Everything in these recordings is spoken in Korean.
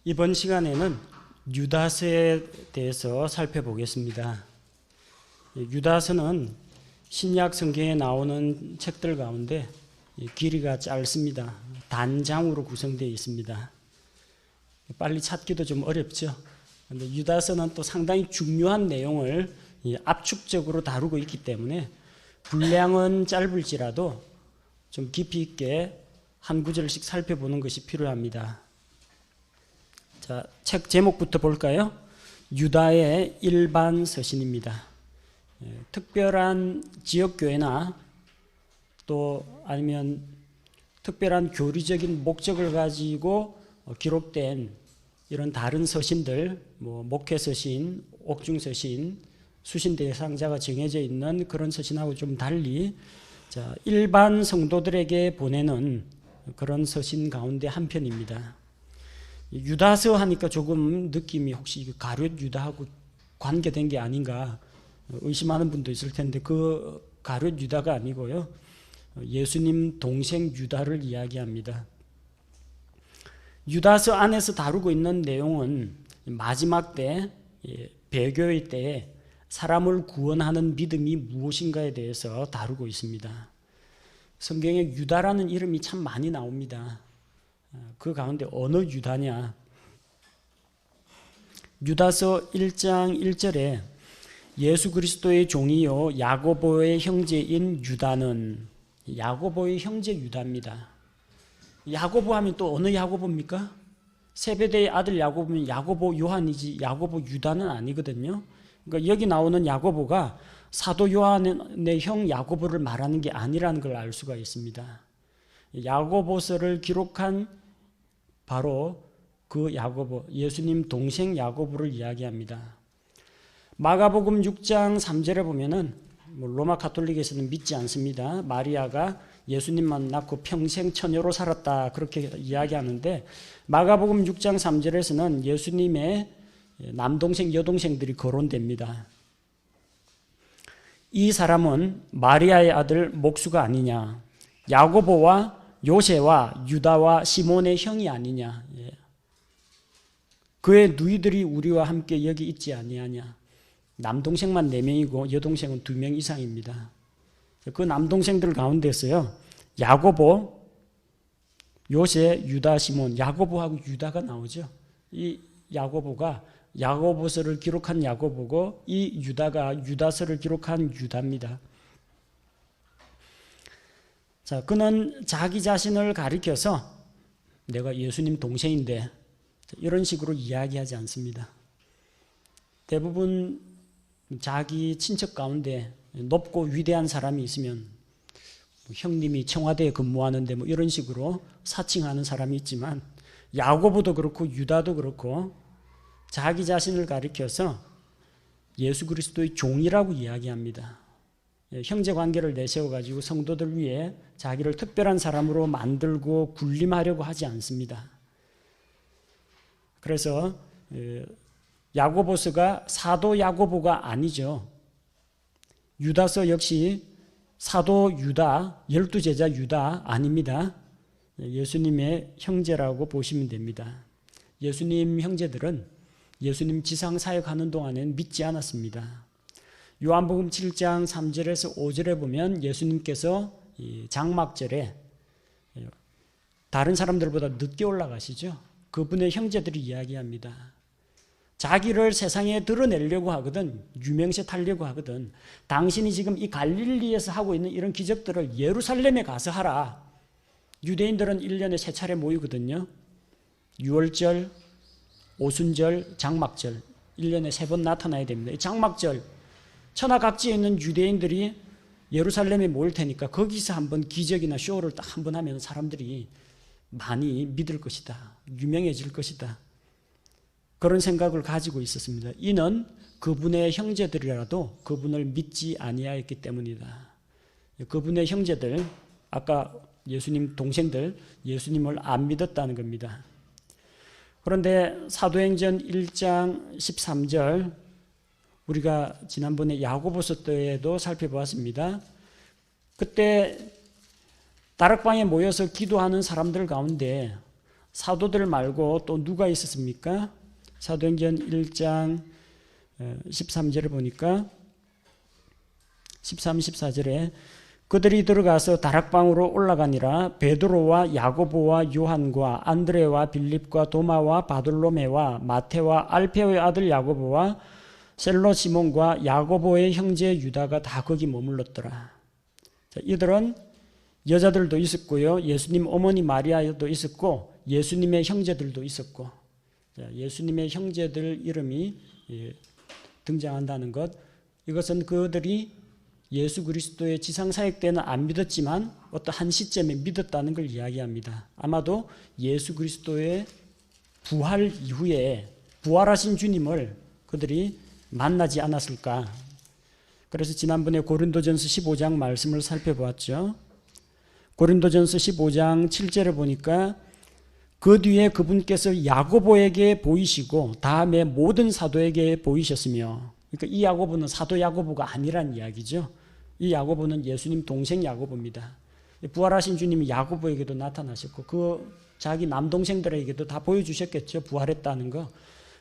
이번 시간에는 유다서에 대해서 살펴보겠습니다. 유다서는 신약 성경에 나오는 책들 가운데 길이가 짧습니다. 단장으로 구성되어 있습니다. 빨리 찾기도 좀 어렵죠. 그런데 유다서는 또 상당히 중요한 내용을 압축적으로 다루고 있기 때문에 분량은 짧을지라도 좀 깊이 있게 한 구절씩 살펴보는 것이 필요합니다. 자, 책 제목부터 볼까요? 유다의 일반 서신입니다. 특별한 지역교회나 또 아니면 특별한 교리적인 목적을 가지고 기록된 이런 다른 서신들, 목회서신, 옥중서신, 수신 대상자가 정해져 있는 그런 서신하고 좀 달리 일반 성도들에게 보내는 그런 서신 가운데 한 편입니다. 유다서 하니까 조금 느낌이 혹시 가룟 유다하고 관계된 게 아닌가 의심하는 분도 있을 텐데 그 가룟 유다가 아니고요. 예수님 동생 유다를 이야기합니다. 유다서 안에서 다루고 있는 내용은 마지막 때, 배교의 때에 사람을 구원하는 믿음이 무엇인가에 대해서 다루고 있습니다. 성경에 유다라는 이름이 참 많이 나옵니다. 그 가운데 어느 유다냐? 유다서 1장 1절에 예수 그리스도의 종이요 야고보의 형제인 유다는, 야고보의 형제 유다입니다. 야고보 하면 또 어느 야고보입니까? 세베대의 아들 야고보면 야고보 요한이지 야고보 유다는 아니거든요. 그러니까 여기 나오는 야고보가 사도 요한의 형 야고보를 말하는 게 아니라는 걸 알 수가 있습니다. 야고보서를 기록한 바로 그 야고보, 예수님 동생 야고보를 이야기합니다. 마가복음 6장 3절에 보면은 로마 가톨릭에서는 믿지 않습니다. 마리아가 예수님만 낳고 평생 처녀로 살았다 그렇게 이야기하는데 마가복음 6장 3절에서는 예수님의 남동생 여동생들이 거론됩니다. 이 사람은 마리아의 아들 목수가 아니냐, 야고보와 요새와 유다와 시몬의 형이 아니냐, 그의 누이들이 우리와 함께 여기 있지 아니하냐. 남동생만 4명이고 여동생은 2명 이상입니다. 그 남동생들 가운데서요 야고보, 요새, 유다, 시몬, 야고보하고 유다가 나오죠. 이 야고보가 야고보서를 기록한 야고보고 이 유다가 유다서를 기록한 유다입니다. 자, 그는 자기 자신을 가리켜서 내가 예수님 동생인데 이런 식으로 이야기하지 않습니다. 대부분 자기 친척 가운데 높고 위대한 사람이 있으면 형님이 청와대에 근무하는데 이런 식으로 사칭하는 사람이 있지만 야고보도 그렇고 유다도 그렇고 자기 자신을 가리켜서 예수 그리스도의 종이라고 이야기합니다. 형제관계를 내세워가지고 성도들 위해 자기를 특별한 사람으로 만들고 군림하려고 하지 않습니다. 그래서 야고보서가 사도 야고보가 아니죠. 유다서 역시 사도 유다, 12제자 유다 아닙니다. 예수님의 형제라고 보시면 됩니다. 예수님 형제들은 예수님 지상 사역하는 동안에는 믿지 않았습니다. 요한복음 7장 3절에서 5절에 보면 예수님께서 장막절에 다른 사람들보다 늦게 올라가시죠. 그분의 형제들이 이야기합니다. 자기를 세상에 드러내려고 하거든, 유명세 타려고 하거든, 당신이 지금 이 갈릴리에서 하고 있는 이런 기적들을 예루살렘에 가서 하라. 유대인들은 1년에 3차례 모이거든요. 유월절, 오순절, 장막절 1년에 3번 나타나야 됩니다. 장막절 천하각지에 있는 유대인들이 예루살렘에 모일 테니까 거기서 한번 기적이나 쇼를 딱 한번 하면 사람들이 많이 믿을 것이다, 유명해질 것이다, 그런 생각을 가지고 있었습니다. 이는 그분의 형제들이라도 그분을 믿지 아니하였기 때문이다. 그분의 형제들, 아까 예수님 동생들, 예수님을 안 믿었다는 겁니다. 그런데 사도행전 1장 13절 우리가 지난번에 야고보서 때에도 살펴보았습니다. 그때 다락방에 모여서 기도하는 사람들 가운데 사도들 말고 또 누가 있었습니까? 사도행전 1장 13절을 보니까 13, 14절에 그들이 들어가서 다락방으로 올라가니라 베드로와 야고보와 요한과 안드레와 빌립과 도마와 바돌로메와 마테와 알페오의 아들 야고보와 셀로 시몬과 야고보의 형제 유다가 다 거기 머물렀더라. 자, 이들은 여자들도 있었고요. 예수님 어머니 마리아도 있었고 예수님의 형제들도 있었고, 자, 예수님의 형제들 이름이 등장한다는 것, 이것은 그들이 예수 그리스도의 지상사역 때는 안 믿었지만 어떤 한 시점에 믿었다는 걸 이야기합니다. 아마도 예수 그리스도의 부활 이후에 부활하신 주님을 그들이 만나지 않았을까. 그래서 지난번에 고린도전서 15장 말씀을 살펴보았죠. 고린도전서 15장 7절을 보니까 그 뒤에 그분께서 야고보에게 보이시고 다음에 모든 사도에게 보이셨으며, 그러니까 이 야고보는 사도 야고보가 아니란 이야기죠. 이 야고보는 예수님 동생 야고보입니다. 부활하신 주님이 야고보에게도 나타나셨고 그 자기 남동생들에게도 다 보여주셨겠죠. 부활했다는 거.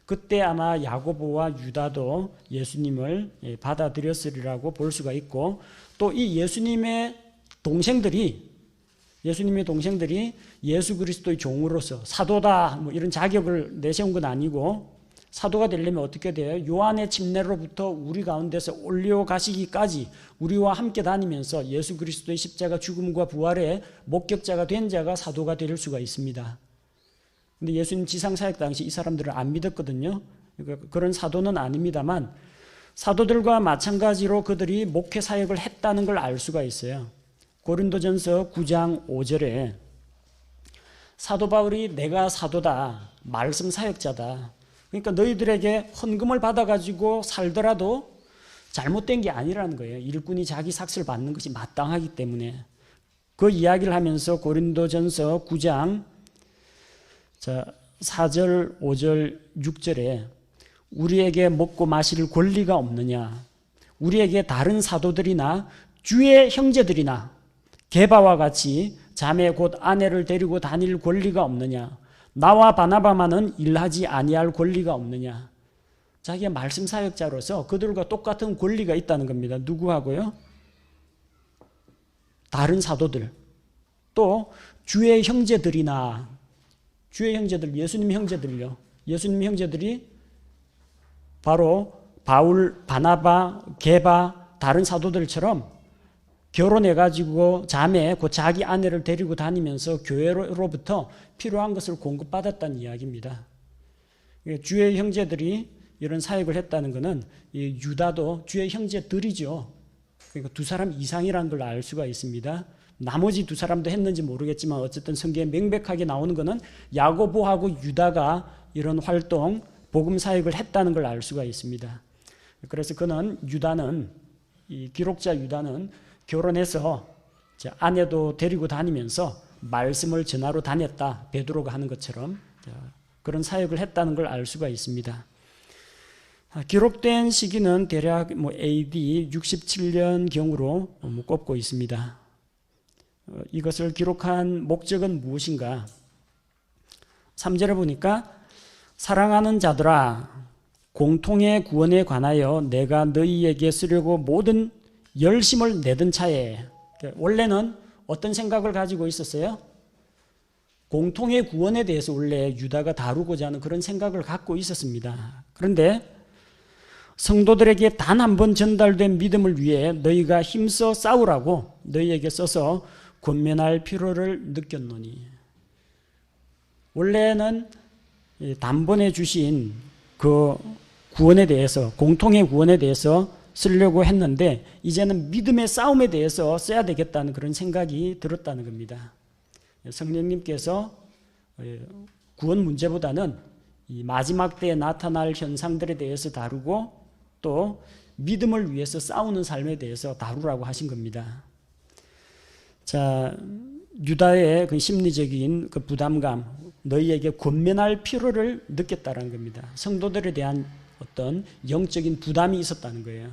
그때 아마 야고보와 유다도 예수님을 받아들였으리라고 볼 수가 있고, 또 이 예수님의 동생들이 예수 그리스도의 종으로서 사도다 뭐 이런 자격을 내세운 건 아니고, 사도가 되려면 어떻게 돼요? 요한의 침례로부터 우리 가운데서 올려가시기까지 우리와 함께 다니면서 예수 그리스도의 십자가 죽음과 부활의 목격자가 된 자가 사도가 될 수가 있습니다. 근데 예수님 지상사역 당시 이 사람들을 안 믿었거든요. 그러니까 그런 사도는 아닙니다만 사도들과 마찬가지로 그들이 목회 사역을 했다는 걸 알 수가 있어요. 고린도전서 9장 5절에 사도 바울이 내가 사도다, 말씀 사역자다. 그러니까 너희들에게 헌금을 받아가지고 살더라도 잘못된 게 아니라는 거예요. 일꾼이 자기 삭슬 받는 것이 마땅하기 때문에. 그 이야기를 하면서 고린도전서 9장 4절, 5절, 6절에 우리에게 먹고 마실 권리가 없느냐? 우리에게 다른 사도들이나 주의 형제들이나 게바와 같이 자매 곧 아내를 데리고 다닐 권리가 없느냐? 나와 바나바만은 일하지 아니할 권리가 없느냐? 자기가 말씀 사역자로서 그들과 똑같은 권리가 있다는 겁니다. 누구하고요? 다른 사도들, 또 주의 형제들이나, 주의 형제들, 예수님 형제들요. 예수님 형제들이 바로 바울, 바나바, 게바, 다른 사도들처럼 결혼해가지고 자매, 그 자기 아내를 데리고 다니면서 교회로부터 필요한 것을 공급받았다는 이야기입니다. 주의 형제들이 이런 사역을 했다는 것은 유다도 주의 형제들이죠. 그러니까 두 사람 이상이라는 걸 알 수가 있습니다. 나머지 두 사람도 했는지 모르겠지만 어쨌든 성경에 명백하게 나오는 것은 야고보하고 유다가 이런 활동, 복음 사역을 했다는 걸 알 수가 있습니다. 그래서 그는 유다는, 이 기록자 유다는 결혼해서 아내도 데리고 다니면서 말씀을 전하러 다녔다. 베드로가 하는 것처럼 그런 사역을 했다는 걸 알 수가 있습니다. 기록된 시기는 대략 AD 67년 경으로 꼽고 있습니다. 이것을 기록한 목적은 무엇인가? 3절을 보니까 사랑하는 자들아, 공통의 구원에 관하여 내가 너희에게 쓰려고 모든 열심을 내던 차에, 원래는 어떤 생각을 가지고 있었어요? 공통의 구원에 대해서 원래 유다가 다루고자 하는 그런 생각을 갖고 있었습니다. 그런데 성도들에게 단 한 번 전달된 믿음을 위해 너희가 힘써 싸우라고 너희에게 써서 권면할 필요를 느꼈노니. 원래는 단번에 주신 그 구원에 대해서, 공통의 구원에 대해서 쓰려고 했는데 이제는 믿음의 싸움에 대해서 써야 되겠다는 그런 생각이 들었다는 겁니다. 성령님께서 구원 문제보다는 이 마지막 때에 나타날 현상들에 대해서 다루고 또 믿음을 위해서 싸우는 삶에 대해서 다루라고 하신 겁니다. 자, 유다의 그 심리적인 그 부담감, 너희에게 권면할 필요를 느꼈다는 겁니다. 성도들에 대한 어떤 영적인 부담이 있었다는 거예요.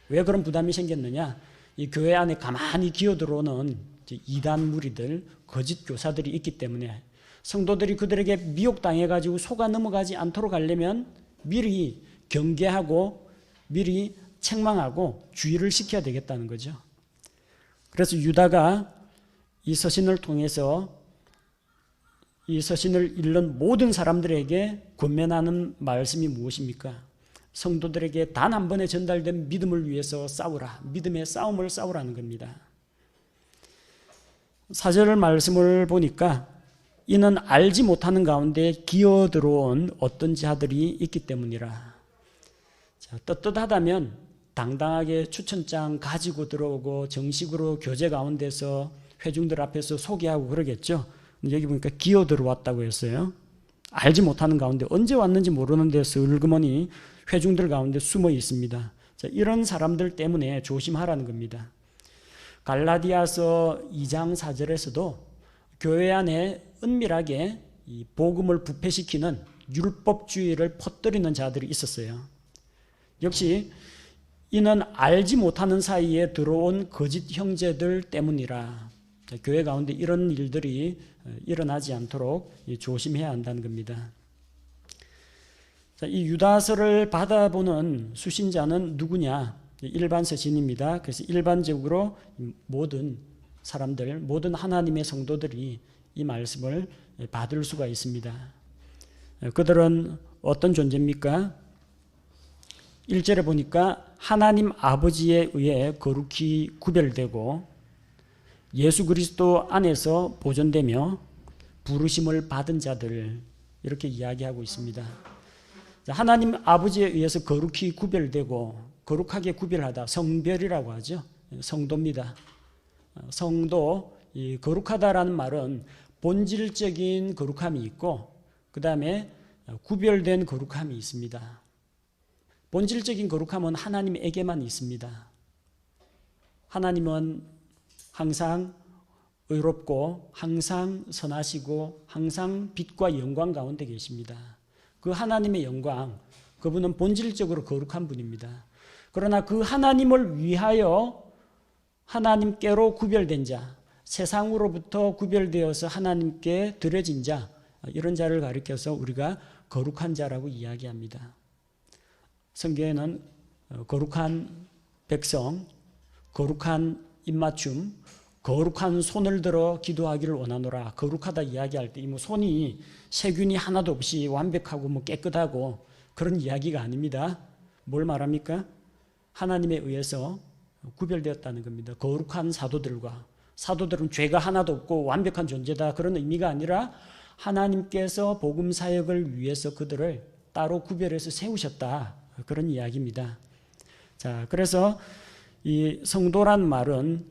왜 그런 부담이 생겼느냐? 이 교회 안에 가만히 기어들어오는 이단 무리들, 거짓 교사들이 있기 때문에, 성도들이 그들에게 미혹당해가지고 속아 넘어가지 않도록 하려면 미리 경계하고 미리 책망하고 주의를 시켜야 되겠다는 거죠. 그래서 유다가 이 서신을 통해서 이 서신을 읽는 모든 사람들에게 권면하는 말씀이 무엇입니까? 성도들에게 단 한 번에 전달된 믿음을 위해서 싸우라. 믿음의 싸움을 싸우라는 겁니다. 4절 말씀을 보니까 이는 알지 못하는 가운데 기어들어온 어떤 자들이 있기 때문이라. 자, 떳떳하다면 당당하게 추천장 가지고 들어오고 정식으로 교제 가운데서 회중들 앞에서 소개하고 그러겠죠. 여기 보니까 기어 들어왔다고 했어요. 알지 못하는 가운데 언제 왔는지 모르는 데서 슬그머니 회중들 가운데 숨어 있습니다. 자, 이런 사람들 때문에 조심하라는 겁니다. 갈라디아서 2장 4절에서도 교회 안에 은밀하게 이 복음을 부패시키는 율법주의를 퍼뜨리는 자들이 있었어요. 역시 이는 알지 못하는 사이에 들어온 거짓 형제들 때문이라. 자, 교회 가운데 이런 일들이 일어나지 않도록 조심해야 한다는 겁니다. 자, 이 유다서를 받아보는 수신자는 누구냐? 일반 서신입니다. 그래서 일반적으로 모든 사람들, 모든 하나님의 성도들이 이 말씀을 받을 수가 있습니다. 그들은 어떤 존재입니까? 1절에 보니까 하나님 아버지에 의해 거룩히 구별되고 예수 그리스도 안에서 보존되며 부르심을 받은 자들, 이렇게 이야기하고 있습니다. 하나님 아버지에 의해서 거룩히 구별되고, 거룩하게 구별하다, 성별이라고 하죠. 성도입니다. 성도, 이 거룩하다라는 말은 본질적인 거룩함이 있고 그 다음에 구별된 거룩함이 있습니다. 본질적인 거룩함은 하나님에게만 있습니다. 하나님은 항상 의롭고 항상 선하시고 항상 빛과 영광 가운데 계십니다. 그 하나님의 영광, 그분은 본질적으로 거룩한 분입니다. 그러나 그 하나님을 위하여 하나님께로 구별된 자, 세상으로부터 구별되어서 하나님께 드려진 자, 이런 자를 가리켜서 우리가 거룩한 자라고 이야기합니다. 성경에는 거룩한 백성, 거룩한 입맞춤, 거룩한 손을 들어 기도하기를 원하노라. 거룩하다 이야기할 때 이 손이 세균이 하나도 없이 완벽하고 깨끗하고 그런 이야기가 아닙니다. 뭘 말합니까? 하나님에 의해서 구별되었다는 겁니다. 거룩한 사도들은 죄가 하나도 없고 완벽한 존재다, 그런 의미가 아니라 하나님께서 복음 사역을 위해서 그들을 따로 구별해서 세우셨다, 그런 이야기입니다. 자, 그래서 이 성도란 말은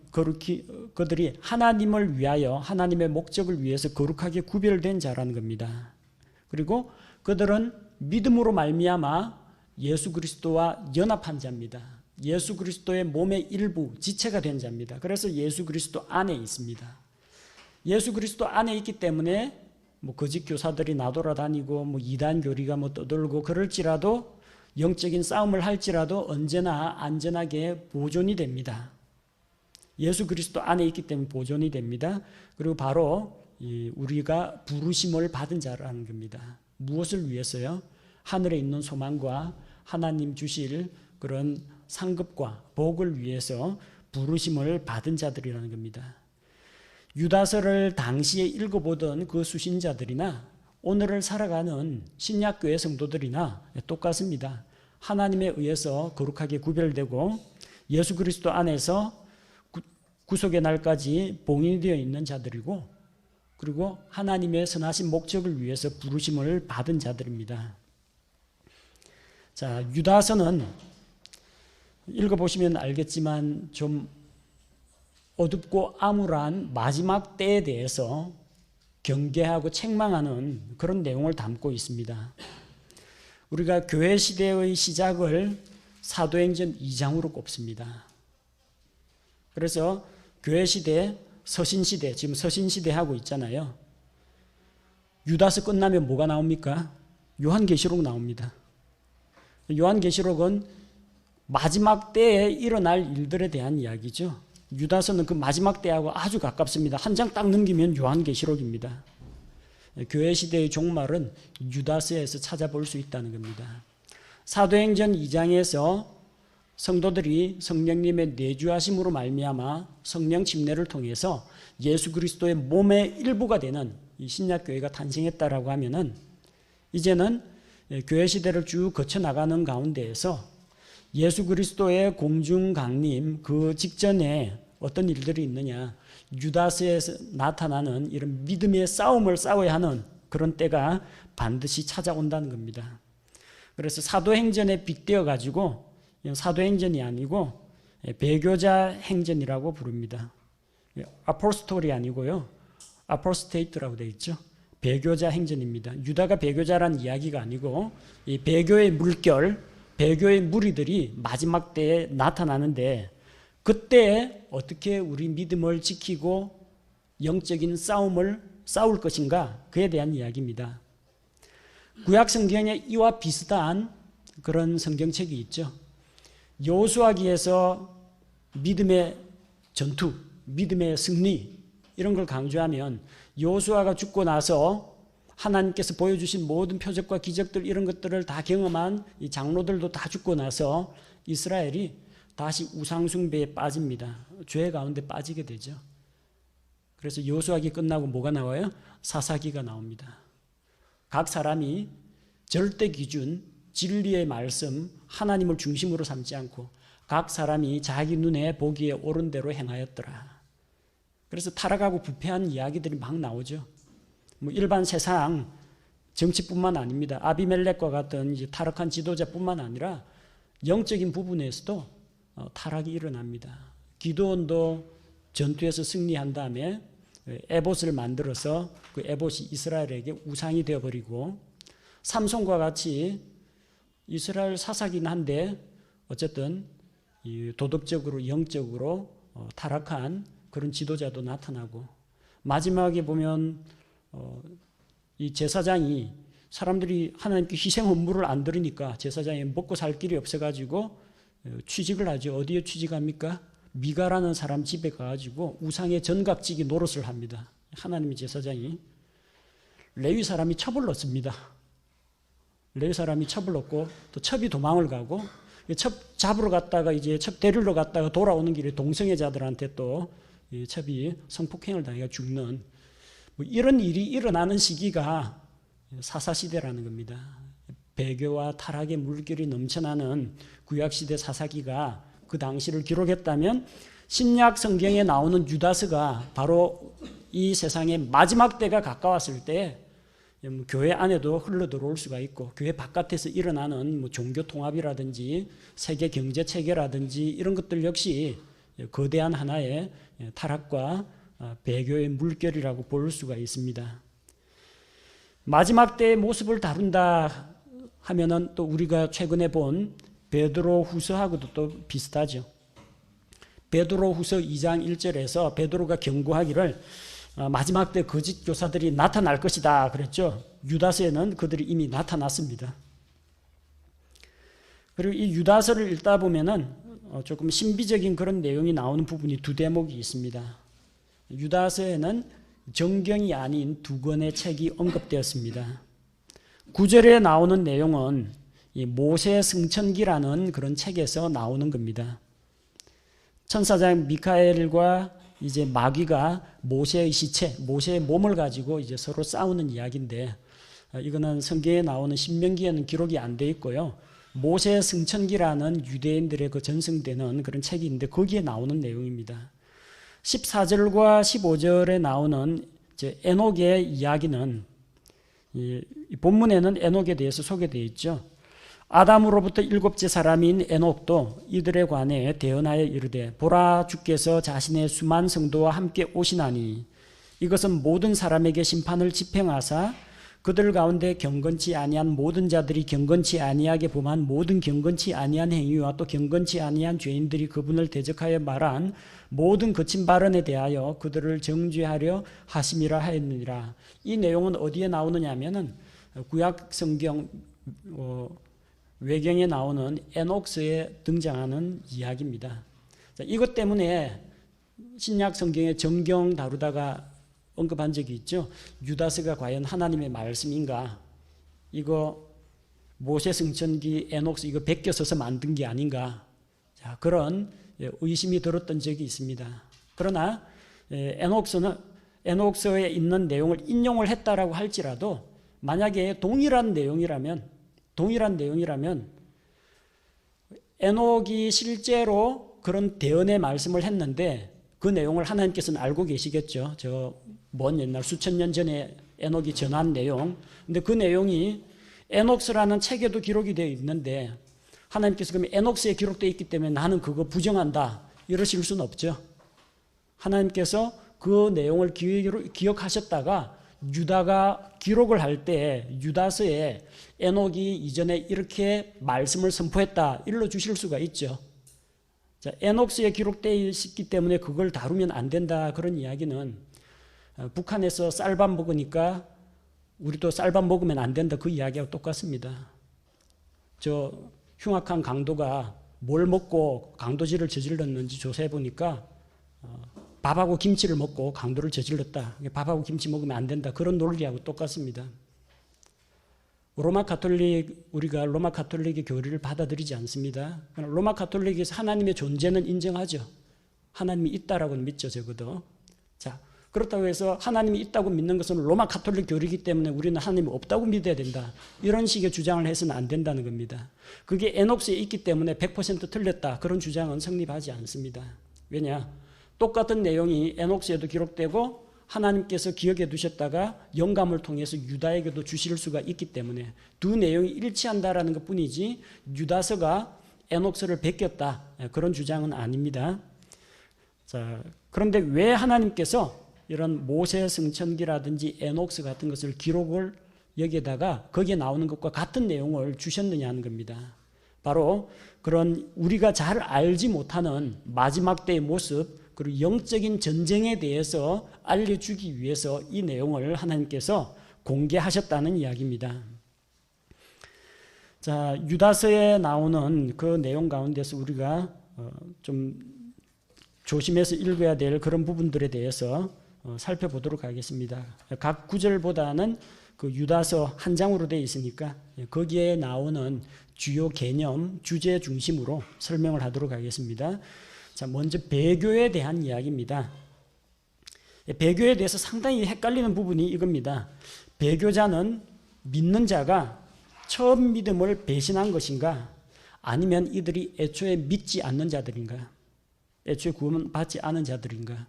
그들이 하나님을 위하여, 하나님의 목적을 위해서 거룩하게 구별된 자라는 겁니다. 그리고 그들은 믿음으로 말미암아 예수 그리스도와 연합한 자입니다. 예수 그리스도의 몸의 일부, 지체가 된 자입니다. 그래서 예수 그리스도 안에 있습니다. 예수 그리스도 안에 있기 때문에 거짓 교사들이 나돌아다니고 이단 교리가 떠들고 그럴지라도, 영적인 싸움을 할지라도 언제나 안전하게 보존이 됩니다. 예수 그리스도 안에 있기 때문에 보존이 됩니다. 그리고 바로 우리가 부르심을 받은 자라는 겁니다. 무엇을 위해서요? 하늘에 있는 소망과 하나님 주실 그런 상급과 복을 위해서 부르심을 받은 자들이라는 겁니다. 유다서를 당시에 읽어보던 그 수신자들이나 오늘을 살아가는 신약교회 성도들이나 똑같습니다. 하나님에 의해서 거룩하게 구별되고 예수 그리스도 안에서 구속의 날까지 봉인이 되어 있는 자들이고, 그리고 하나님의 선하신 목적을 위해서 부르심을 받은 자들입니다. 자, 유다서는 읽어보시면 알겠지만 좀 어둡고 암울한 마지막 때에 대해서 경계하고 책망하는 그런 내용을 담고 있습니다. 우리가 교회 시대의 시작을 사도행전 2장으로 꼽습니다. 그래서 교회 시대, 서신 시대, 지금 서신 시대 하고 있잖아요. 유다서 끝나면 뭐가 나옵니까? 요한계시록 나옵니다. 요한계시록은 마지막 때에 일어날 일들에 대한 이야기죠. 유다서는 그 마지막 때하고 아주 가깝습니다. 한 장 딱 넘기면 요한계시록입니다. 교회 시대의 종말은 유다서에서 찾아볼 수 있다는 겁니다. 사도행전 2장에서 성도들이 성령님의 내주하심으로 말미암아 성령 침례를 통해서 예수 그리스도의 몸의 일부가 되는 이 신약교회가 탄생했다라고 하면은 이제는 교회 시대를 쭉 거쳐 나가는 가운데에서 예수 그리스도의 공중 강림 그 직전에 어떤 일들이 있느냐, 유다서에서 나타나는 이런 믿음의 싸움을 싸워야 하는 그런 때가 반드시 찾아온다는 겁니다. 그래서 사도행전에 빗대어 가지고 사도행전이 아니고 배교자 행전이라고 부릅니다. 아포스톨이 아니고요, 아포스테이트라고 되어 있죠. 배교자 행전입니다. 유다가 배교자란 이야기가 아니고 이 배교의 물결, 배교의 무리들이 마지막 때에 나타나는데 그때 어떻게 우리 믿음을 지키고 영적인 싸움을 싸울 것인가, 그에 대한 이야기입니다. 구약 성경에 이와 비슷한 그런 성경책이 있죠. 여호수아기에서 믿음의 전투, 믿음의 승리 이런 걸 강조하면 여호수아가 죽고 나서 하나님께서 보여주신 모든 표적과 기적들 이런 것들을 다 경험한 이 장로들도 다 죽고 나서 이스라엘이 다시 우상숭배에 빠집니다. 죄 가운데 빠지게 되죠. 그래서 여호수아기 끝나고 뭐가 나와요? 사사기가 나옵니다. 각 사람이 절대 기준, 진리의 말씀, 하나님을 중심으로 삼지 않고 각 사람이 자기 눈에 보기에 옳은 대로 행하였더라. 그래서 타락하고 부패한 이야기들이 막 나오죠. 뭐 일반 세상 정치뿐만 아닙니다. 아비멜렉과 같은 이제 타락한 지도자뿐만 아니라 영적인 부분에서도 타락이 일어납니다. 기드온도 전투에서 승리한 다음에 에봇을 만들어서 그 에봇이 이스라엘에게 우상이 되어버리고, 삼손과 같이 이스라엘 사사긴 한데 어쨌든 도덕적으로 영적으로 타락한 그런 지도자도 나타나고, 마지막에 보면 이 제사장이 사람들이 하나님께 희생 헌물을 안 드리니까 제사장이 먹고 살 길이 없어가지고 취직을 하죠. 어디에 취직합니까? 미가라는 사람 집에 가가지고 우상의 전각지기 노릇을 합니다. 하나님의 제사장이. 레위 사람이 첩을 넣습니다. 레위 사람이 첩을 넣고 또 첩이 도망을 가고, 첩 잡으러 갔다가 이제 첩 데리러 갔다가 돌아오는 길에 동성애자들한테 또 첩이 성폭행을 당해 죽는 뭐 이런 일이 일어나는 시기가 사사시대라는 겁니다. 배교와 타락의 물결이 넘쳐나는 구약시대 사사기가 그 당시를 기록했다면 신약 성경에 나오는 유다서가 바로 이 세상의 마지막 때가 가까웠을 때 교회 안에도 흘러들어올 수가 있고, 교회 바깥에서 일어나는 뭐 종교 통합이라든지 세계 경제 체계라든지 이런 것들 역시 거대한 하나의 타락과 배교의 물결이라고 볼 수가 있습니다. 마지막 때의 모습을 다룬다 하면은 또 우리가 최근에 본 베드로 후서하고도 또 비슷하죠. 베드로 후서 2장 1절에서 베드로가 경고하기를 마지막 때 거짓 교사들이 나타날 것이다 그랬죠. 유다서에는 그들이 이미 나타났습니다. 그리고 이 유다서를 읽다 보면은 조금 신비적인 그런 내용이 나오는 부분이 두 대목이 있습니다. 유다서에는 정경이 아닌 두 권의 책이 언급되었습니다. 9절에 나오는 내용은 이 모세 승천기라는 그런 책에서 나오는 겁니다. 천사장 미카엘과 이제 마귀가 모세의 시체, 모세의 몸을 가지고 이제 서로 싸우는 이야기인데, 이거는 성경에 나오는 신명기에는 기록이 안 돼 있고요. 모세 승천기라는 유대인들의 그 전승되는 그런 책이 있는데 거기에 나오는 내용입니다. 14절과 15절에 나오는 이제 에녹의 이야기는, 이 본문에는 에녹에 대해서 소개되어 있죠. 아담으로부터 일곱째 사람인 에녹도 이들에 관해 대언하여 이르되, 보라, 주께서 자신의 수만 성도와 함께 오시나니 이것은 모든 사람에게 심판을 집행하사 그들 가운데 경건치 아니한 모든 자들이 경건치 아니하게 범한 모든 경건치 아니한 행위와 또 경건치 아니한 죄인들이 그분을 대적하여 말한 모든 거친 발언에 대하여 그들을 정죄하려 하심이라 하였느니라. 이 내용은 어디에 나오느냐 하면은 구약 성경 외경에 나오는 에녹서에 등장하는 이야기입니다. 자, 이것 때문에 신약 성경의 정경 다루다가 언급한 적이 있죠. 유다서가 과연 하나님의 말씀인가? 이거 모세 승천기 에녹스 이거 베껴 써서 만든 게 아닌가? 자, 그런 의심이 들었던 적이 있습니다. 그러나 에녹서에 있는 내용을 인용을 했다라고 할지라도 만약에 동일한 내용이라면 에녹이 실제로 그런 대언의 말씀을 했는데 그 내용을 하나님께서는 알고 계시겠죠. 저 먼 옛날 수천 년 전에 에녹이 전한 내용. 근데 그 내용이 에녹스라는 책에도 기록이 되어 있는데 하나님께서 그러면 에녹스에 기록되어 있기 때문에 나는 그거 부정한다 이러실 수는 없죠. 하나님께서 그 내용을 기억하셨다가 유다가 기록을 할 때 유다서에 에녹이 이전에 이렇게 말씀을 선포했다 일러주실 수가 있죠. 자, 에녹스에 기록되어 있기 때문에 그걸 다루면 안 된다 그런 이야기는 북한에서 쌀밥 먹으니까 우리도 쌀밥 먹으면 안 된다 그 이야기하고 똑같습니다. 저 흉악한 강도가 뭘 먹고 강도질을 저질렀는지 조사해 보니까 밥하고 김치를 먹고 강도를 저질렀다. 밥하고 김치 먹으면 안 된다. 그런 논리하고 똑같습니다. 우리가 로마 가톨릭의 교리를 받아들이지 않습니다. 로마 가톨릭에서 하나님의 존재는 인정하죠. 하나님이 있다라고는 믿죠, 적어도. 자, 그렇다고 해서 하나님이 있다고 믿는 것은 로마 가톨릭 교리이기 때문에 우리는 하나님이 없다고 믿어야 된다. 이런 식의 주장을 해서는 안 된다는 겁니다. 그게 에녹스에 있기 때문에 100% 틀렸다. 그런 주장은 성립하지 않습니다. 왜냐? 똑같은 내용이 에녹스에도 기록되고 하나님께서 기억해 두셨다가 영감을 통해서 유다에게도 주실 수가 있기 때문에 두 내용이 일치한다라는 것뿐이지 유다서가 에녹스를 베꼈다. 그런 주장은 아닙니다. 자, 그런데 왜 하나님께서 이런 모세 승천기라든지 에녹스 같은 것을 기록을 여기에다가 거기에 나오는 것과 같은 내용을 주셨느냐 하는 겁니다. 바로 그런 우리가 잘 알지 못하는 마지막 때의 모습 그리고 영적인 전쟁에 대해서 알려주기 위해서 이 내용을 하나님께서 공개하셨다는 이야기입니다. 자, 유다서에 나오는 그 내용 가운데서 우리가 좀 조심해서 읽어야 될 그런 부분들에 대해서 살펴보도록 하겠습니다. 각 구절보다는 그 유다서 한 장으로 되어 있으니까 거기에 나오는 주요 개념, 주제 중심으로 설명을 하도록 하겠습니다. 자, 먼저 배교에 대한 이야기입니다. 배교에 대해서 상당히 헷갈리는 부분이 이겁니다. 배교자는 믿는 자가 처음 믿음을 배신한 것인가? 아니면 이들이 애초에 믿지 않는 자들인가? 애초에 구원 받지 않은 자들인가?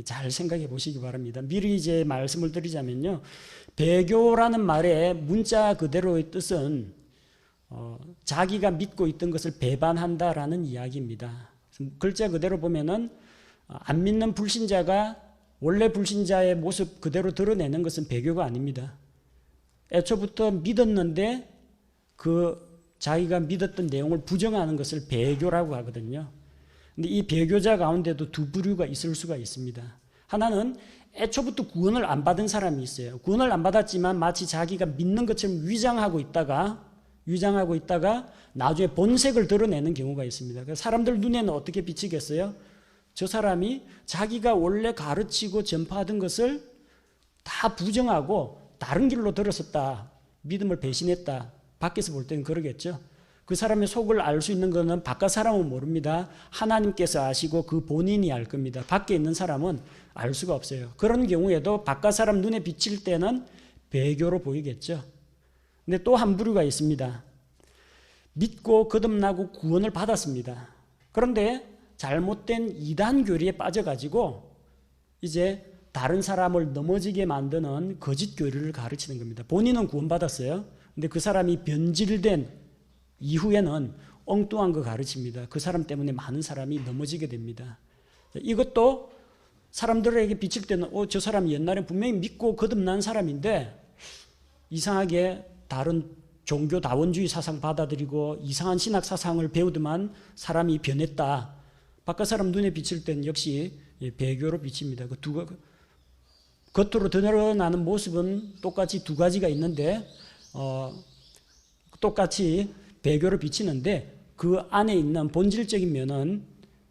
잘 생각해 보시기 바랍니다. 미리 이제 말씀을 드리자면요. 배교라는 말의 문자 그대로의 뜻은 자기가 믿고 있던 것을 배반한다라는 이야기입니다. 글자 그대로 보면은 안 믿는 불신자가 원래 불신자의 모습 그대로 드러내는 것은 배교가 아닙니다. 애초부터 믿었는데 그 자기가 믿었던 내용을 부정하는 것을 배교라고 하거든요. 근데 이 배교자 가운데도 두 부류가 있을 수가 있습니다. 하나는 애초부터 구원을 안 받은 사람이 있어요. 구원을 안 받았지만 마치 자기가 믿는 것처럼 위장하고 있다가 나중에 본색을 드러내는 경우가 있습니다. 사람들 눈에는 어떻게 비치겠어요? 저 사람이 자기가 원래 가르치고 전파하던 것을 다 부정하고 다른 길로 들어섰다. 믿음을 배신했다. 밖에서 볼 때는 그러겠죠. 그 사람의 속을 알 수 있는 것은 바깥 사람은 모릅니다. 하나님께서 아시고 그 본인이 알 겁니다. 밖에 있는 사람은 알 수가 없어요. 그런 경우에도 바깥 사람 눈에 비칠 때는 배교로 보이겠죠. 근데 또 한 부류가 있습니다. 믿고 거듭나고 구원을 받았습니다. 그런데 잘못된 이단 교리에 빠져가지고 이제 다른 사람을 넘어지게 만드는 거짓 교리를 가르치는 겁니다. 본인은 구원받았어요. 근데 그 사람이 변질된 이후에는 엉뚱한 거 가르칩니다. 그 사람 때문에 많은 사람이 넘어지게 됩니다. 이것도 사람들에게 비칠 때는 저 사람이 옛날에 분명히 믿고 거듭난 사람인데 이상하게 다른 종교다원주의 사상 받아들이고 이상한 신학 사상을 배우더만 사람이 변했다. 바깥 사람 눈에 비칠 때는 역시 배교로 비칩니다. 겉으로 드러나는 모습은 똑같이 두 가지가 있는데 똑같이 배교로 비치는데 그 안에 있는 본질적인 면은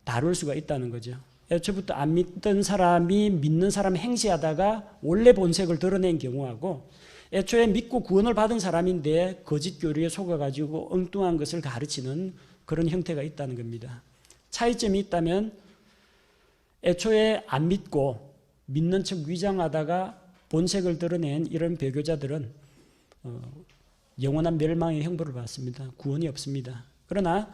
다를 수가 있다는 거죠. 애초부터 안 믿던 사람이 믿는 사람 행세하다가 원래 본색을 드러낸 경우하고, 애초에 믿고 구원을 받은 사람인데 거짓 교리에 속아가지고 엉뚱한 것을 가르치는 그런 형태가 있다는 겁니다. 차이점이 있다면 애초에 안 믿고 믿는 척 위장하다가 본색을 드러낸 이런 배교자들은 영원한 멸망의 형벌을 받습니다. 구원이 없습니다. 그러나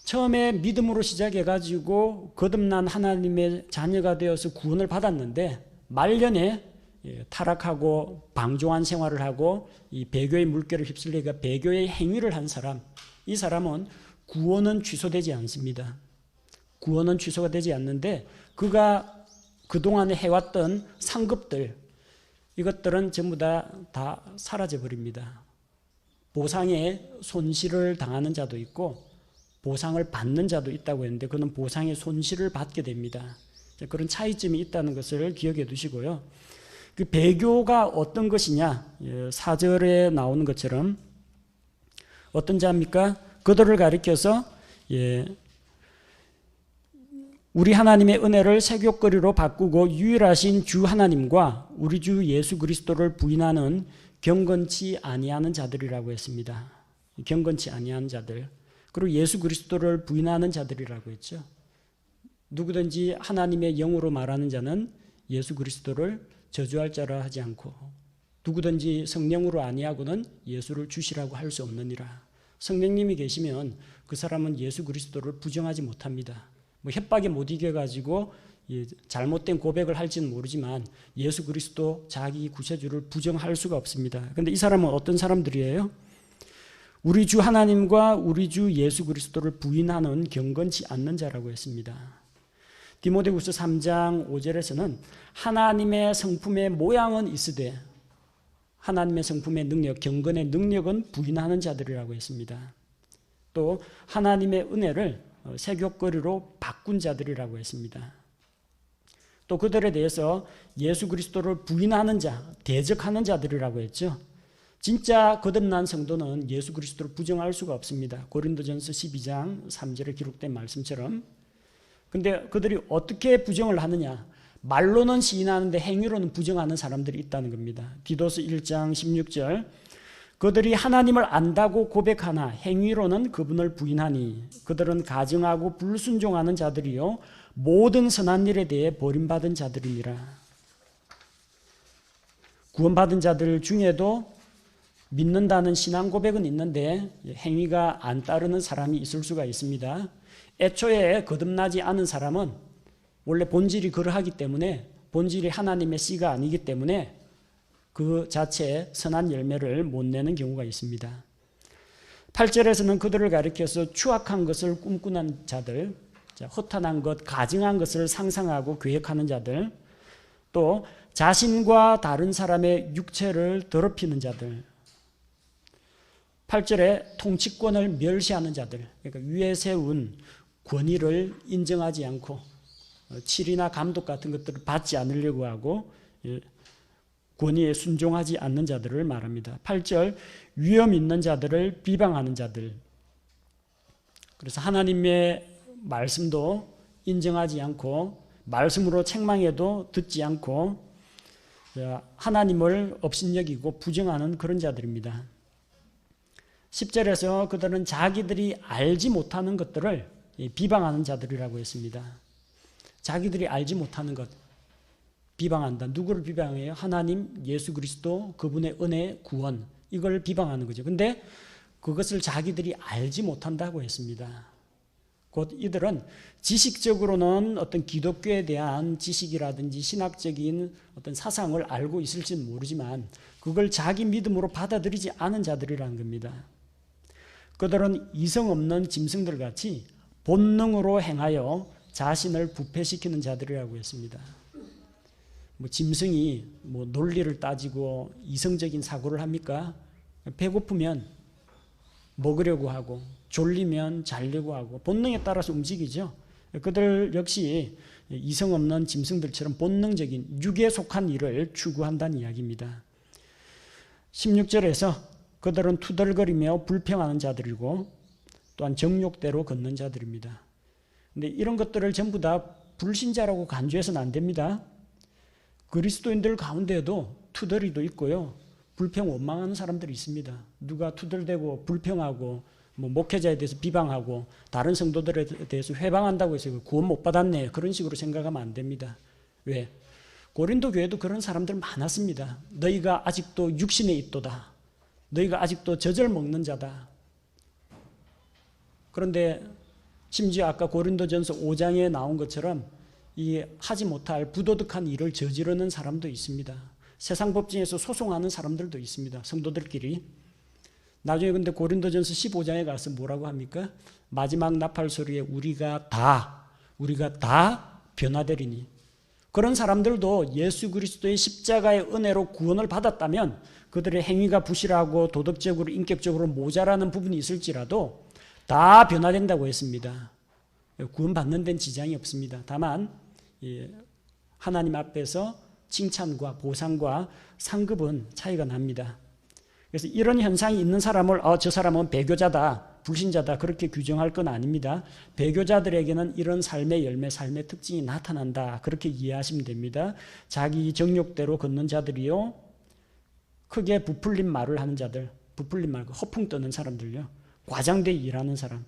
처음에 믿음으로 시작해가지고 거듭난 하나님의 자녀가 되어서 구원을 받았는데 말년에 타락하고 방종한 생활을 하고 이 배교의 물결을 휩쓸리가 배교의 행위를 한 사람, 이 사람은 구원은 취소되지 않습니다. 구원은 취소가 되지 않는데 그가 그동안에 해왔던 상급들, 이것들은 전부 다 사라져 버립니다. 보상의 손실을 당하는 자도 있고 보상을 받는 자도 있다고 했는데 그는 보상의 손실을 받게 됩니다. 그런 차이점이 있다는 것을 기억해 두시고요. 그 배교가 어떤 것이냐, 4절에 나오는 것처럼 어떤 자입니까? 그들을 가리켜서 우리 하나님의 은혜를 세교거리로 바꾸고 유일하신 주 하나님과 우리 주 예수 그리스도를 부인하는 경건치 아니하는 자들이라고 했습니다. 경건치 아니하는 자들, 그리고 예수 그리스도를 부인하는 자들이라고 했죠. 누구든지 하나님의 영으로 말하는 자는 예수 그리스도를 저주할 자라 하지 않고, 누구든지 성령으로 아니하고는 예수를 주시라고 할 수 없느니라. 성령님이 계시면 그 사람은 예수 그리스도를 부정하지 못합니다. 협박에 못 이겨가지고 잘못된 고백을 할지는 모르지만 예수 그리스도 자기 구세주를 부정할 수가 없습니다. 그런데 이 사람은 어떤 사람들이에요? 우리 주 하나님과 우리 주 예수 그리스도를 부인하는 경건치 않는 자라고 했습니다. 디모데후서 3장 5절에서는 하나님의 성품의 모양은 있으되 하나님의 성품의 능력, 경건의 능력은 부인하는 자들이라고 했습니다. 또 하나님의 은혜를 세교거리로 바꾼 자들이라고 했습니다. 또 그들에 대해서 예수 그리스도를 부인하는 자, 대적하는 자들이라고 했죠. 진짜 거듭난 성도는 예수 그리스도를 부정할 수가 없습니다. 고린도전서 12장 3절에 기록된 말씀처럼. 근데 그들이 어떻게 부정을 하느냐? 말로는 시인하는데 행위로는 부정하는 사람들이 있다는 겁니다. 디도서 1장 16절, 그들이 하나님을 안다고 고백하나 행위로는 그분을 부인하니 그들은 가증하고 불순종하는 자들이요 모든 선한 일에 대해 버림받은 자들이니라. 구원받은 자들 중에도 믿는다는 신앙 고백은 있는데 행위가 안 따르는 사람이 있을 수가 있습니다. 애초에 거듭나지 않은 사람은 원래 본질이 그러하기 때문에, 본질이 하나님의 씨가 아니기 때문에 그 자체의 선한 열매를 못 내는 경우가 있습니다. 8절에서는 그들을 가리켜서 추악한 것을 꿈꾸는 자들, 허탄한 것, 가증한 것을 상상하고 계획하는 자들, 또 자신과 다른 사람의 육체를 더럽히는 자들, 8절에 통치권을 멸시하는 자들, 그러니까 위에 세운 권위를 인정하지 않고 칠이나 감독 같은 것들을 받지 않으려고 하고 권위에 순종하지 않는 자들을 말합니다. 8절, 위험 있는 자들을 비방하는 자들. 그래서 하나님의 말씀도 인정하지 않고 말씀으로 책망해도 듣지 않고 하나님을 업신여기고 부정하는 그런 자들입니다. 10절에서 그들은 자기들이 알지 못하는 것들을 비방하는 자들이라고 했습니다. 자기들이 알지 못하는 것 비방한다. 누구를 비방해요? 하나님, 예수 그리스도, 그분의 은혜, 구원, 이걸 비방하는 거죠. 근데 그것을 자기들이 알지 못한다고 했습니다. 곧 이들은 지식적으로는 어떤 기독교에 대한 지식이라든지 신학적인 어떤 사상을 알고 있을지는 모르지만 그걸 자기 믿음으로 받아들이지 않은 자들이라는 겁니다. 그들은 이성 없는 짐승들 같이 본능으로 행하여 자신을 부패시키는 자들이라고 했습니다. 짐승이 논리를 따지고 이성적인 사고를 합니까? 배고프면 먹으려고 하고 졸리면 자려고 하고 본능에 따라서 움직이죠. 그들 역시 이성 없는 짐승들처럼 본능적인 육에 속한 일을 추구한다는 이야기입니다. 16절에서 그들은 투덜거리며 불평하는 자들이고 또한 정욕대로 걷는 자들입니다. 근데 이런 것들을 전부 다 불신자라고 간주해서는 안 됩니다. 그리스도인들 가운데에도 투덜이도 있고요. 불평 원망하는 사람들이 있습니다. 누가 투덜대고 불평하고 뭐 목회자에 대해서 비방하고 다른 성도들에 대해서 회방한다고 해서 구원 못 받았네, 그런 식으로 생각하면 안 됩니다. 왜? 고린도 교회도 그런 사람들 많았습니다. 너희가 아직도 육신에 있도다. 너희가 아직도 젖을 먹는 자다. 그런데 심지어 아까 고린도전서 5장에 나온 것처럼 이 하지 못할 부도덕한 일을 저지르는 사람도 있습니다. 세상 법정에서 소송하는 사람들도 있습니다. 성도들끼리. 나중에 근데 고린도전서 15장에 가서 뭐라고 합니까? 마지막 나팔 소리에 우리가 다 변화되리니. 그런 사람들도 예수 그리스도의 십자가의 은혜로 구원을 받았다면 그들의 행위가 부실하고 도덕적으로 인격적으로 모자라는 부분이 있을지라도 다 변화된다고 했습니다. 구원받는 데는 지장이 없습니다. 다만 하나님 앞에서 칭찬과 보상과 상급은 차이가 납니다. 그래서 이런 현상이 있는 사람을 저 사람은 배교자다, 불신자다 그렇게 규정할 건 아닙니다. 배교자들에게는 이런 삶의 열매, 삶의 특징이 나타난다, 그렇게 이해하시면 됩니다. 자기 정욕대로 걷는 자들이요, 크게 부풀린 말을 하는 자들, 부풀린 말, 허풍 떠는 사람들요, 과장되게 일하는 사람,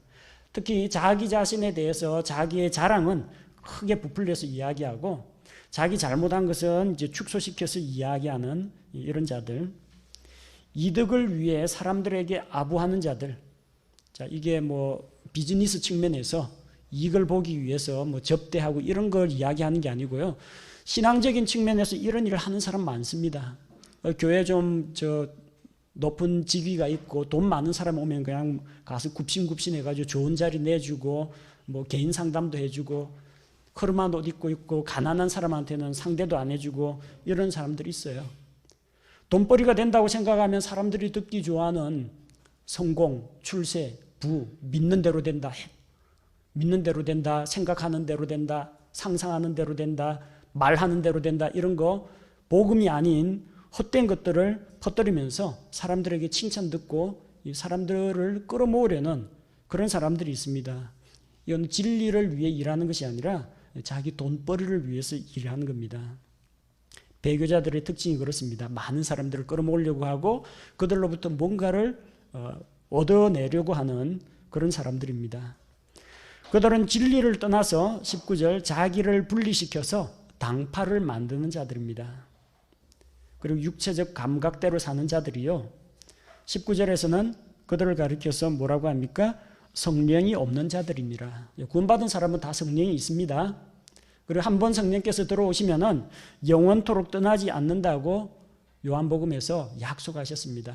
특히 자기 자신에 대해서 자기의 자랑은 크게 부풀려서 이야기하고 자기 잘못한 것은 이제 축소시켜서 이야기하는 이런 자들, 이득을 위해 사람들에게 아부하는 자들. 자, 이게 뭐 비즈니스 측면에서 이익을 보기 위해서 뭐 접대하고 이런 걸 이야기하는 게 아니고요. 신앙적인 측면에서 이런 일을 하는 사람 많습니다. 교회 좀 높은 직위가 있고 돈 많은 사람 오면 그냥 가서 굽신굽신 해가지고 좋은 자리 내주고 뭐 개인 상담도 해주고 허름한 옷 입고 있고 가난한 사람한테는 상대도 안 해주고 이런 사람들이 있어요. 돈벌이가 된다고 생각하면 사람들이 듣기 좋아하는 성공, 출세, 부, 믿는 대로 된다, 생각하는 대로 된다, 상상하는 대로 된다, 말하는 대로 된다, 이런 거 복음이 아닌 헛된 것들을 퍼뜨리면서 사람들에게 칭찬 듣고 사람들을 끌어모으려는 그런 사람들이 있습니다. 이건 진리를 위해 일하는 것이 아니라 자기 돈벌이를 위해서 일하는 겁니다. 배교자들의 특징이 그렇습니다. 많은 사람들을 끌어모으려고 하고 그들로부터 뭔가를 얻어내려고 하는 그런 사람들입니다. 그들은 진리를 떠나서 19절 자기를 분리시켜서 당파를 만드는 자들입니다. 그리고 육체적 감각대로 사는 자들이요, 19절에서는 그들을 가리켜서 뭐라고 합니까? 성령이 없는 자들이니라. 구원받은 사람은 다 성령이 있습니다. 그리고 한번 성령께서 들어오시면은 영원토록 떠나지 않는다고 요한복음에서 약속하셨습니다.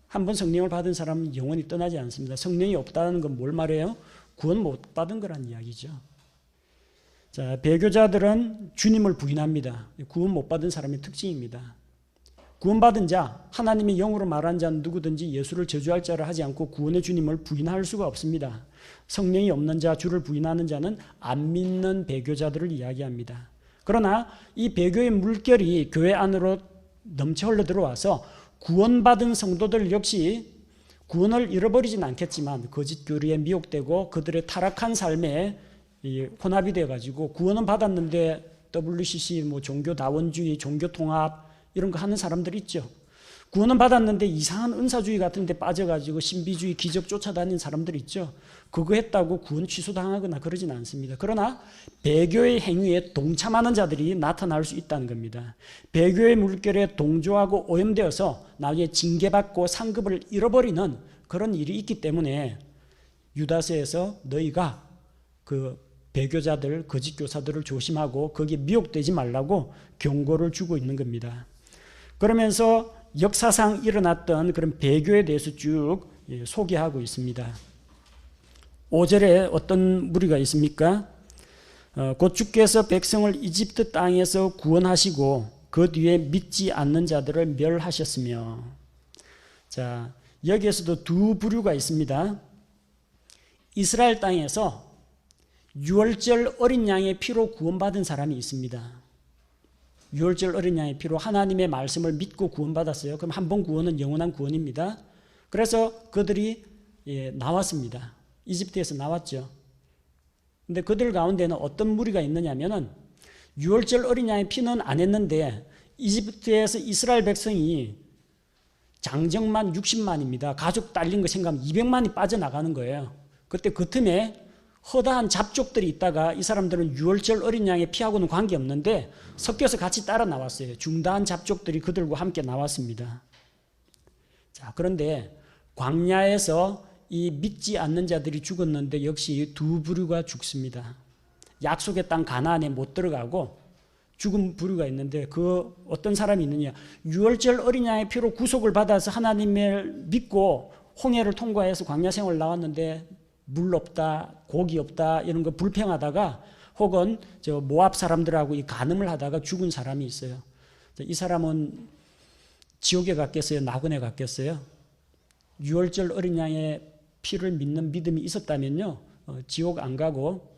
한번 성령을 받은 사람은 영원히 떠나지 않습니다. 성령이 없다는 건 뭘 말해요? 구원 못 받은 거란 이야기죠. 자, 배교자들은 주님을 부인합니다. 구원 못 받은 사람의 특징입니다. 구원받은 자, 하나님의 영으로 말한 자는 누구든지 예수를 저주할 자를 하지 않고 구원의 주님을 부인할 수가 없습니다. 성령이 없는 자, 주를 부인하는 자는 안 믿는 배교자들을 이야기합니다. 그러나 이 배교의 물결이 교회 안으로 넘쳐 흘러 들어와서 구원받은 성도들 역시 구원을 잃어버리진 않겠지만 거짓 교리에 미혹되고 그들의 타락한 삶에 혼합이 되어가지고 구원은 받았는데 WCC, 뭐 종교다원주의, 종교통합 이런 거 하는 사람들 있죠. 구원은 받았는데 이상한 은사주의 같은 데 빠져가지고 신비주의, 기적 쫓아다니는 사람들 있죠. 그거 했다고 구원 취소당하거나 그러진 않습니다. 그러나 배교의 행위에 동참하는 자들이 나타날 수 있다는 겁니다. 배교의 물결에 동조하고 오염되어서 나중에 징계받고 상급을 잃어버리는 그런 일이 있기 때문에 유다서에서 너희가 그 배교자들, 거짓 교사들을 조심하고 거기에 미혹되지 말라고 경고를 주고 있는 겁니다. 그러면서 역사상 일어났던 그런 배교에 대해서 쭉 소개하고 있습니다. 5절에 어떤 무리가 있습니까? 곧 주께서 백성을 이집트 땅에서 구원하시고 그 뒤에 믿지 않는 자들을 멸하셨으며. 자, 여기에서도 두 부류가 있습니다. 이스라엘 땅에서 유월절 어린 양의 피로 구원받은 사람이 있습니다. 유월절 어린 양의 피로 하나님의 말씀을 믿고 구원받았어요. 그럼 한 번 구원은 영원한 구원입니다. 그래서 그들이 나왔습니다. 이집트에서 나왔죠. 근데 그들 가운데는 어떤 무리가 있느냐면은 유월절 어린 양의 피는 안 했는데 이집트에서 이스라엘 백성이 장정만 60만입니다. 가족 딸린 거 생각하면 200만이 빠져나가는 거예요. 그때 그 틈에 허다한 잡족들이 있다가 이 사람들은 유월절 어린 양의 피하고는 관계없는데 섞여서 같이 따라 나왔어요. 중다한 잡족들이 그들과 함께 나왔습니다. 자, 그런데 광야에서 이 믿지 않는 자들이 죽었는데 역시 두 부류가 죽습니다. 약속의 땅 가나안에 못 들어가고 죽은 부류가 있는데 그 어떤 사람이 있느냐, 유월절 어린 양의 피로 구속을 받아서 하나님을 믿고 홍해를 통과해서 광야 생활을 나왔는데 물 없다, 고기 없다 이런 거 불평하다가 혹은 저 모압 사람들하고 이 간음을 하다가 죽은 사람이 있어요. 이 사람은 지옥에 갔겠어요? 낙원에 갔겠어요? 유월절 어린 양의 피를 믿는 믿음이 있었다면요, 지옥 안 가고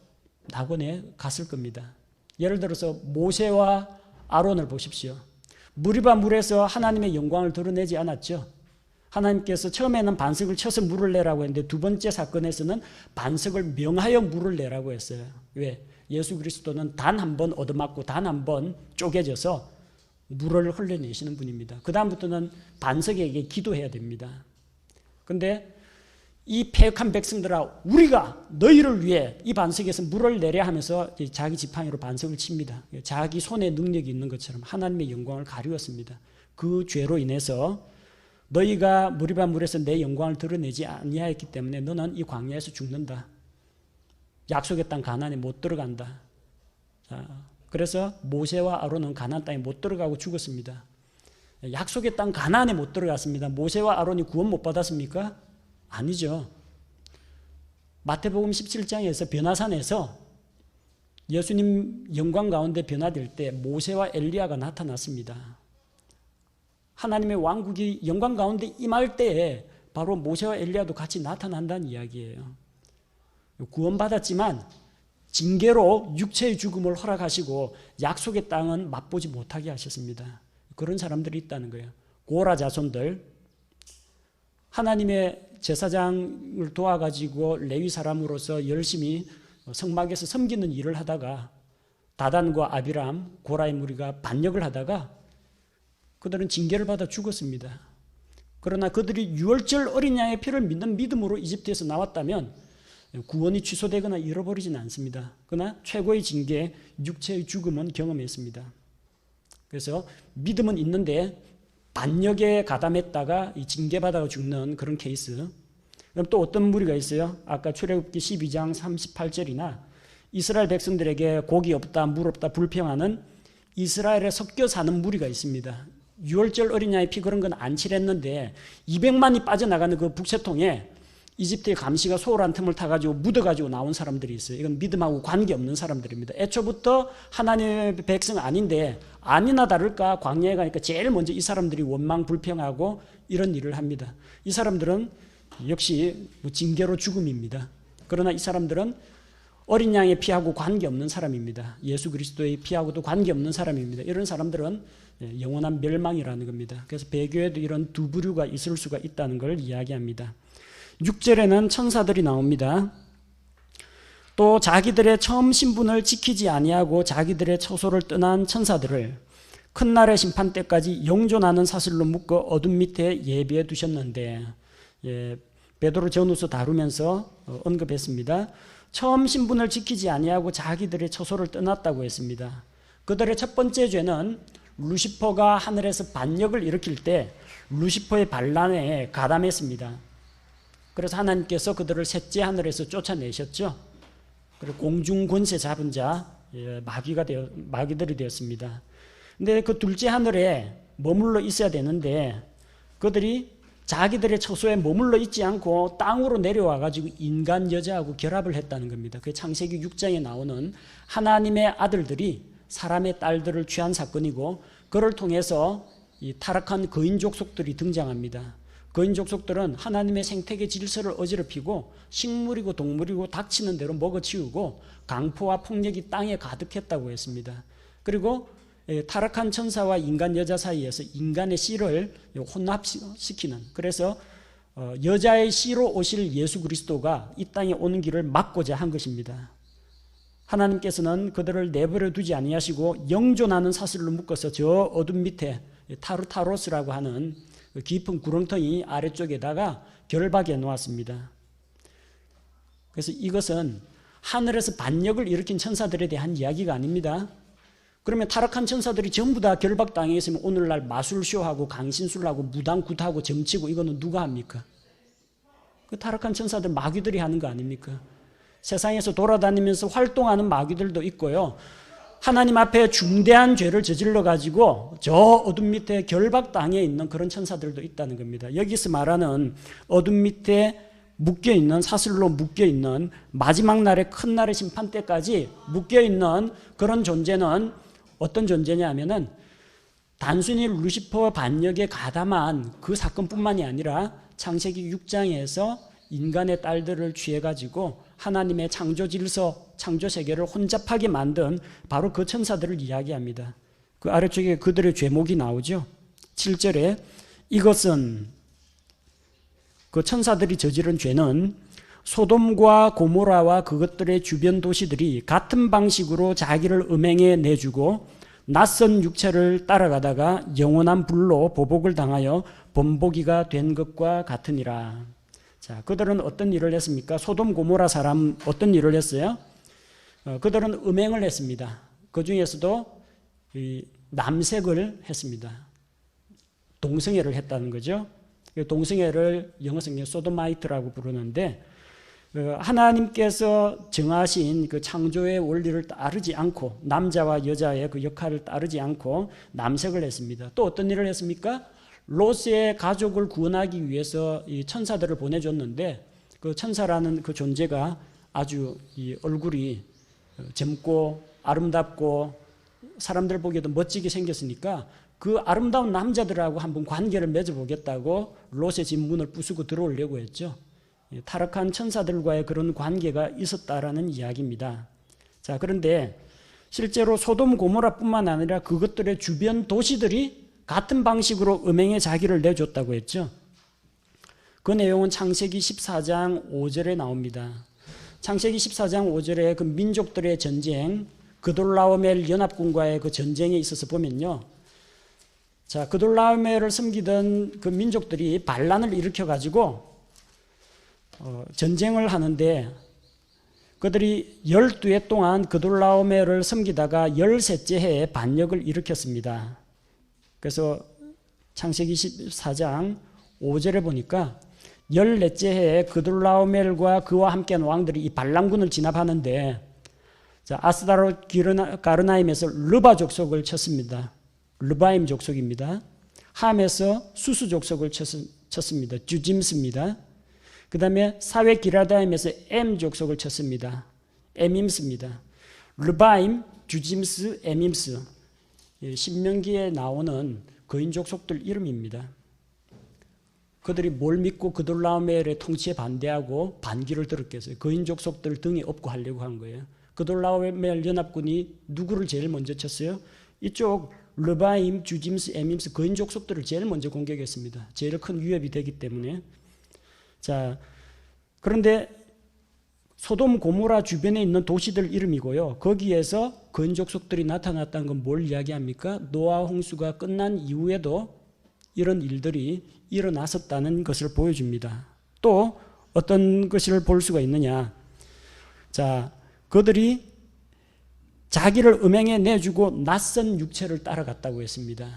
낙원에 갔을 겁니다. 예를 들어서 모세와 아론을 보십시오. 무리바 물에서 하나님의 영광을 드러내지 않았죠. 하나님께서 처음에는 반석을 쳐서 물을 내라고 했는데 두 번째 사건에서는 반석을 명하여 물을 내라고 했어요. 왜? 예수 그리스도는 단 한 번 얻어맞고 단 한 번 쪼개져서 물을 흘려내시는 분입니다. 그 다음부터는 반석에게 기도해야 됩니다. 그런데 이 패역한 백성들아, 우리가 너희를 위해 이 반석에서 물을 내려 하면서 자기 지팡이로 반석을 칩니다. 자기 손에 능력이 있는 것처럼 하나님의 영광을 가리웠습니다. 그 죄로 인해서 너희가 무리바 물에서 내 영광을 드러내지 아니하였기 때문에 너는 이 광야에서 죽는다. 약속의 땅 가나안에 못 들어간다. 자, 그래서 모세와 아론은 가나안 땅에 못 들어가고 죽었습니다. 약속의 땅 가나안에 못 들어갔습니다. 모세와 아론이 구원 못 받았습니까? 아니죠. 마태복음 17장에서 변화산에서 예수님 영광 가운데 변화될 때 모세와 엘리야가 나타났습니다. 하나님의 왕국이 영광 가운데 임할 때에 바로 모세와 엘리야도 같이 나타난다는 이야기예요. 구원받았지만 징계로 육체의 죽음을 허락하시고 약속의 땅은 맛보지 못하게 하셨습니다. 그런 사람들이 있다는 거예요. 고라 자손들, 하나님의 제사장을 도와가지고 레위 사람으로서 열심히 성막에서 섬기는 일을 하다가 다단과 아비람, 고라의 무리가 반역을 하다가 그들은 징계를 받아 죽었습니다. 그러나 그들이 유월절 어린 양의 피를 믿는 믿음으로 이집트에서 나왔다면 구원이 취소되거나 잃어버리지는 않습니다. 그러나 최고의 징계, 육체의 죽음은 경험했습니다. 그래서 믿음은 있는데 반역에 가담했다가 징계받아가 죽는 그런 케이스. 그럼 또 어떤 무리가 있어요? 아까 출애굽기 12장 38절이나 이스라엘 백성들에게 고기 없다, 물 없다 불평하는 이스라엘에 섞여 사는 무리가 있습니다. 유월절 어린 양의 피 그런 건 안 칠했는데 200만이 빠져나가는 그 북새통에 이집트의 감시가 소홀한 틈을 타가지고 묻어가지고 나온 사람들이 있어요. 이건 믿음하고 관계없는 사람들입니다. 애초부터 하나님의 백성 아닌데 아니나 다를까 광야에 가니까 제일 먼저 이 사람들이 원망 불평하고 이런 일을 합니다. 이 사람들은 역시 징계로 죽음입니다. 그러나 이 사람들은 어린 양의 피하고 관계없는 사람입니다. 예수 그리스도의 피하고도 관계없는 사람입니다. 이런 사람들은 영원한 멸망이라는 겁니다. 그래서 배교에도 이런 두 부류가 있을 수가 있다는 걸 이야기합니다. 6절에는 천사들이 나옵니다. 또 자기들의 처음 신분을 지키지 아니하고 자기들의 처소를 떠난 천사들을 큰 날의 심판 때까지 영존하는 사슬로 묶어 어둠 밑에 예비해 두셨는데, 베드로 전후서 다루면서 언급했습니다. 처음 신분을 지키지 아니하고 자기들의 처소를 떠났다고 했습니다. 그들의 첫 번째 죄는 루시퍼가 하늘에서 반역을 일으킬 때 루시퍼의 반란에 가담했습니다. 그래서 하나님께서 그들을 셋째 하늘에서 쫓아내셨죠. 그리고 공중 권세 잡은 자 마귀들이 되었습니다. 근데 그 둘째 하늘에 머물러 있어야 되는데 그들이 자기들의 처소에 머물러 있지 않고 땅으로 내려와 가지고 인간 여자하고 결합을 했다는 겁니다. 그 창세기 6장에 나오는 하나님의 아들들이 사람의 딸들을 취한 사건이고, 그를 통해서 이 타락한 거인 족속들이 등장합니다. 거인 족속들은 하나님의 생태계 질서를 어지럽히고 식물이고 동물이고 닥치는 대로 먹어치우고 강포와 폭력이 땅에 가득했다고 했습니다. 그리고 타락한 천사와 인간 여자 사이에서 인간의 씨를 혼합시키는, 그래서 여자의 씨로 오실 예수 그리스도가 이 땅에 오는 길을 막고자 한 것입니다. 하나님께서는 그들을 내버려 두지 아니하시고 영존하는 사슬로 묶어서 저 어둠 밑에 타르타로스라고 하는 깊은 구렁텅이 아래쪽에다가 결박해 놓았습니다. 그래서 이것은 하늘에서 반역을 일으킨 천사들에 대한 이야기가 아닙니다. 그러면 타락한 천사들이 전부 다 결박당해 있으면 오늘날 마술쇼하고 강신술하고 무당굿하고 정치고 이거는 누가 합니까? 그 타락한 천사들 마귀들이 하는 거 아닙니까? 세상에서 돌아다니면서 활동하는 마귀들도 있고요. 하나님 앞에 중대한 죄를 저질러 가지고 저 어둠 밑에 결박당해 있는 그런 천사들도 있다는 겁니다. 여기서 말하는 어둠 밑에 묶여있는, 사슬로 묶여있는, 마지막 날의 큰 날의 심판 때까지 묶여있는 그런 존재는 어떤 존재냐 하면은 단순히 루시퍼 반역에 가담한 그 사건뿐만이 아니라 창세기 6장에서 인간의 딸들을 취해가지고 하나님의 창조 질서, 창조 세계를 혼잡하게 만든 바로 그 천사들을 이야기합니다. 그 아래쪽에 그들의 죄목이 나오죠. 7절에 이것은, 그 천사들이 저지른 죄는 소돔과 고모라와 그것들의 주변 도시들이 같은 방식으로 자기를 음행해 내주고 낯선 육체를 따라가다가 영원한 불로 보복을 당하여 번복이가 된 것과 같으니라. 자, 그들은 어떤 일을 했습니까? 소돔 고모라 사람 어떤 일을 했어요? 그들은 음행을 했습니다. 그 중에서도 남색을 했습니다. 동성애를 했다는 거죠. 동성애를 영어 성경 소도마이트라고 부르는데, 하나님께서 정하신 그 창조의 원리를 따르지 않고 남자와 여자의 그 역할을 따르지 않고 남색을 했습니다. 또 어떤 일을 했습니까? 롯의 가족을 구원하기 위해서 이 천사들을 보내줬는데 그 천사라는 그 존재가 아주 이 얼굴이 젊고 아름답고 사람들 보기에도 멋지게 생겼으니까 그 아름다운 남자들하고 한번 관계를 맺어보겠다고 롯의 집 문을 부수고 들어오려고 했죠. 타락한 천사들과의 그런 관계가 있었다라는 이야기입니다. 자, 그런데 실제로 소돔 고모라뿐만 아니라 그것들의 주변 도시들이 같은 방식으로 음행의 자기를 내줬다고 했죠. 그 내용은 창세기 14장 5절에 나옵니다. 창세기 14장 5절에 그 민족들의 전쟁, 그돌라오멜 연합군과의 그 전쟁에 있어서 보면요. 자, 그돌라오멜을 섬기던 그 민족들이 반란을 일으켜가지고 전쟁을 하는데 그들이 12해 동안 그돌라오멜을 섬기다가 13째 해에 반역을 일으켰습니다. 그래서 창세기 14장 5절에 보니까 14째 해에 그돌라오멜과 그와 함께한 왕들이 이 반란군을 진압하는데, 자, 아스다롯 가르나임에서 르바 족속을 쳤습니다. 르바임 족속입니다. 함에서 수수 족속을 쳤습니다. 주짐스입니다. 그 다음에 사회 기라다임에서 엠 족속을 쳤습니다. 에밈스입니다. 르바임, 주짐스, 에밈스. 신명기에 나오는 거인 족속들 이름입니다. 그들이 뭘 믿고 그돌라오멜의 통치에 반대하고 반기를 들었겠어요. 거인 족속들 등에 업고 하려고 한 거예요. 그돌라오멜 연합군이 누구를 제일 먼저 쳤어요? 이쪽 르바임, 주짐스, 에밈스 거인 족속들을 제일 먼저 공격했습니다. 제일 큰 위협이 되기 때문에. 자, 그런데 소돔 고모라 주변에 있는 도시들 이름이고요. 거기에서 거인 족속들이 나타났다는 건 뭘 이야기합니까? 노아 홍수가 끝난 이후에도 이런 일들이 일어났었다는 것을 보여줍니다. 또 어떤 것을 볼 수가 있느냐? 자, 그들이 자기를 음행에 내주고 낯선 육체를 따라갔다고 했습니다.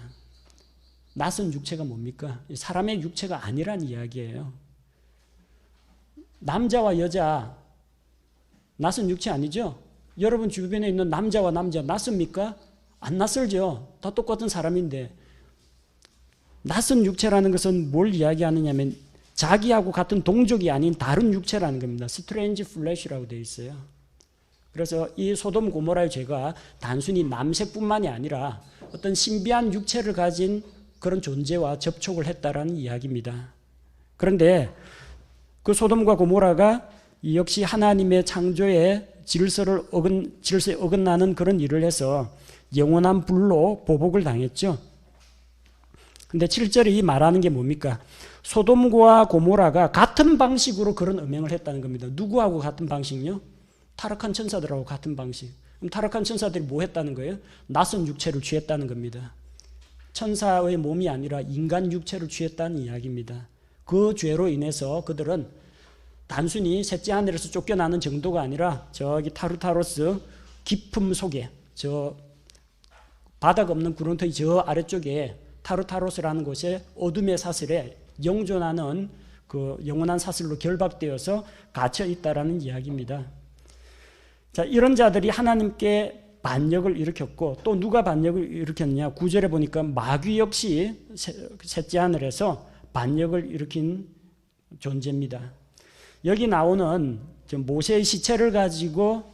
낯선 육체가 뭡니까? 사람의 육체가 아니란 이야기예요. 남자와 여자 낯선 육체 아니죠? 여러분 주변에 있는 남자와 남자 낯섭니까? 안 낯설죠. 다 똑같은 사람인데. 낯선 육체라는 것은 뭘 이야기하느냐면 자기하고 같은 동족이 아닌 다른 육체라는 겁니다. 스트레인지 플래시라고 되어 있어요. 그래서 이 소돔 고모라의 죄가 단순히 남색뿐만이 아니라 어떤 신비한 육체를 가진 그런 존재와 접촉을 했다라는 이야기입니다. 그런데 그 소돔과 고모라가 역시 하나님의 창조의 질서에 어긋나는 그런 일을 해서 영원한 불로 보복을 당했죠. 근데 7절이 말하는 게 뭡니까? 소돔과 고모라가 같은 방식으로 그런 음행을 했다는 겁니다. 누구하고 같은 방식요? 타락한 천사들하고 같은 방식. 그럼 타락한 천사들이 뭐 했다는 거예요? 낯선 육체를 취했다는 겁니다. 천사의 몸이 아니라 인간 육체를 취했다는 이야기입니다. 그 죄로 인해서 그들은 단순히 셋째 하늘에서 쫓겨나는 정도가 아니라 저기 타르타로스 깊음 속에, 저 바닥 없는 구렁텅이 저 아래쪽에 타르타로스라는 곳에 어둠의 사슬에 영존하는 그 영원한 사슬로 결박되어서 갇혀 있다라는 이야기입니다. 자, 이런 자들이 하나님께 반역을 일으켰고, 또 누가 반역을 일으켰냐? 9절에 보니까 마귀 역시 셋째 하늘에서 반역을 일으킨 존재입니다. 여기 나오는 모세의 시체를 가지고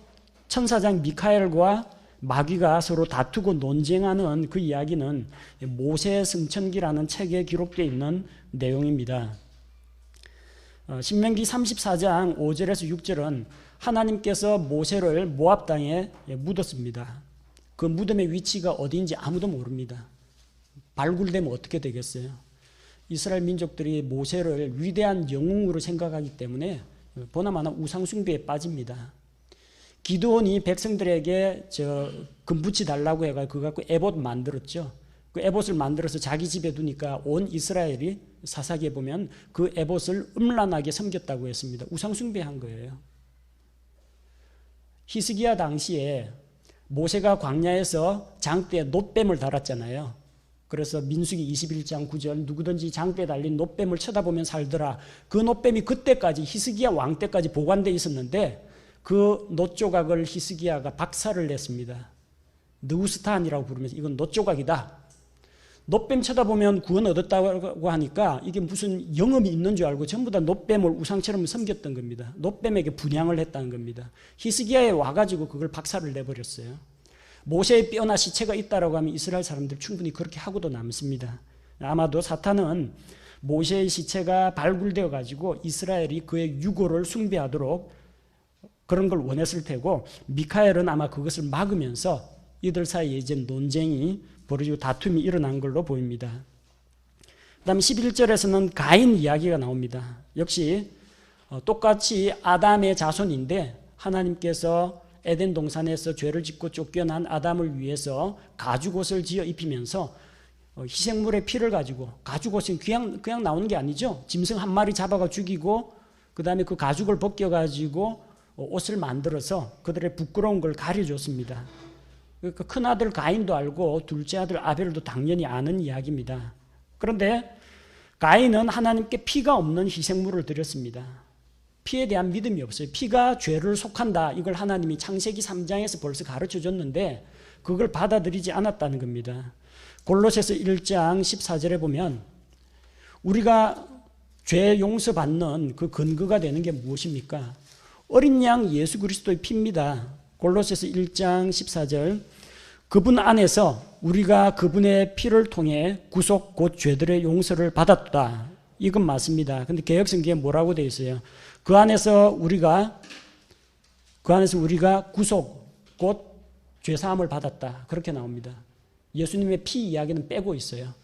천사장 미카엘과 마귀가 서로 다투고 논쟁하는 그 이야기는 모세의 승천기라는 책에 기록되어 있는 내용입니다. 신명기 34장 5절에서 6절은 하나님께서 모세를 모압 땅에 묻었습니다. 그 무덤의 위치가 어디인지 아무도 모릅니다. 발굴되면 어떻게 되겠어요? 이스라엘 민족들이 모세를 위대한 영웅으로 생각하기 때문에 보나마나 우상숭배에 빠집니다. 기드온이 백성들에게 금붙이 달라고 해가지고 그거 갖고 에봇 만들었죠. 그 에봇을 만들어서 자기 집에 두니까 온 이스라엘이 사사기에 보면 그 에봇을 음란하게 섬겼다고 했습니다. 우상숭배한 거예요. 히스기야 당시에 모세가 광야에서 장대에 놋뱀을 달았잖아요. 그래서 민수기 21장 9절 누구든지 장대에 달린 놋뱀을 쳐다보면 살더라. 그 놋뱀이 그때까지 히스기야 왕 때까지 보관되어 있었는데 그 놋조각을 히스기야가 박살을 냈습니다. 느우스탄이라고 부르면서 이건 놋조각이다. 놋뱀 쳐다보면 구원 얻었다고 하니까 이게 무슨 영업이 있는 줄 알고 전부 다 놋뱀을 우상처럼 섬겼던 겁니다. 놋뱀에게 분향을 했다는 겁니다. 히스기야에 와가지고 그걸 박살을 내버렸어요. 모세의 뼈나 시체가 있다라고 하면 이스라엘 사람들 충분히 그렇게 하고도 남습니다. 아마도 사탄은 모세의 시체가 발굴되어 가지고 이스라엘이 그의 유고를 숭배하도록 그런 걸 원했을 테고, 미카엘은 아마 그것을 막으면서 이들 사이에 이제 논쟁이 벌어지고 다툼이 일어난 걸로 보입니다. 그 다음에 11절에서는 가인 이야기가 나옵니다. 역시 똑같이 아담의 자손인데 하나님께서 에덴 동산에서 죄를 짓고 쫓겨난 아담을 위해서 가죽옷을 지어 입히면서 희생물의 피를 가지고, 가죽옷은 그냥 나오는 게 아니죠. 짐승 한 마리 잡아가 죽이고 그 다음에 그 가죽을 벗겨가지고 옷을 만들어서 그들의 부끄러운 걸 가려줬습니다. 그러니까 큰아들 가인도 알고 둘째 아들 아벨도 당연히 아는 이야기입니다. 그런데 가인은 하나님께 피가 없는 희생물을 드렸습니다. 피에 대한 믿음이 없어요. 피가 죄를 속한다. 이걸 하나님이 창세기 3장에서 벌써 가르쳐줬는데 그걸 받아들이지 않았다는 겁니다. 골로새서 1장 14절에 보면 우리가 죄 용서받는 그 근거가 되는 게 무엇입니까? 어린 양 예수 그리스도의 피입니다. 골로새서 1장 14절 그분 안에서 우리가 그분의 피를 통해 구속 곧 죄들의 용서를 받았다. 이건 맞습니다. 근데 개역성경에 뭐라고 되어 있어요? 그 안에서 우리가 구속 곧 죄사함을 받았다. 그렇게 나옵니다. 예수님의 피 이야기는 빼고 있어요.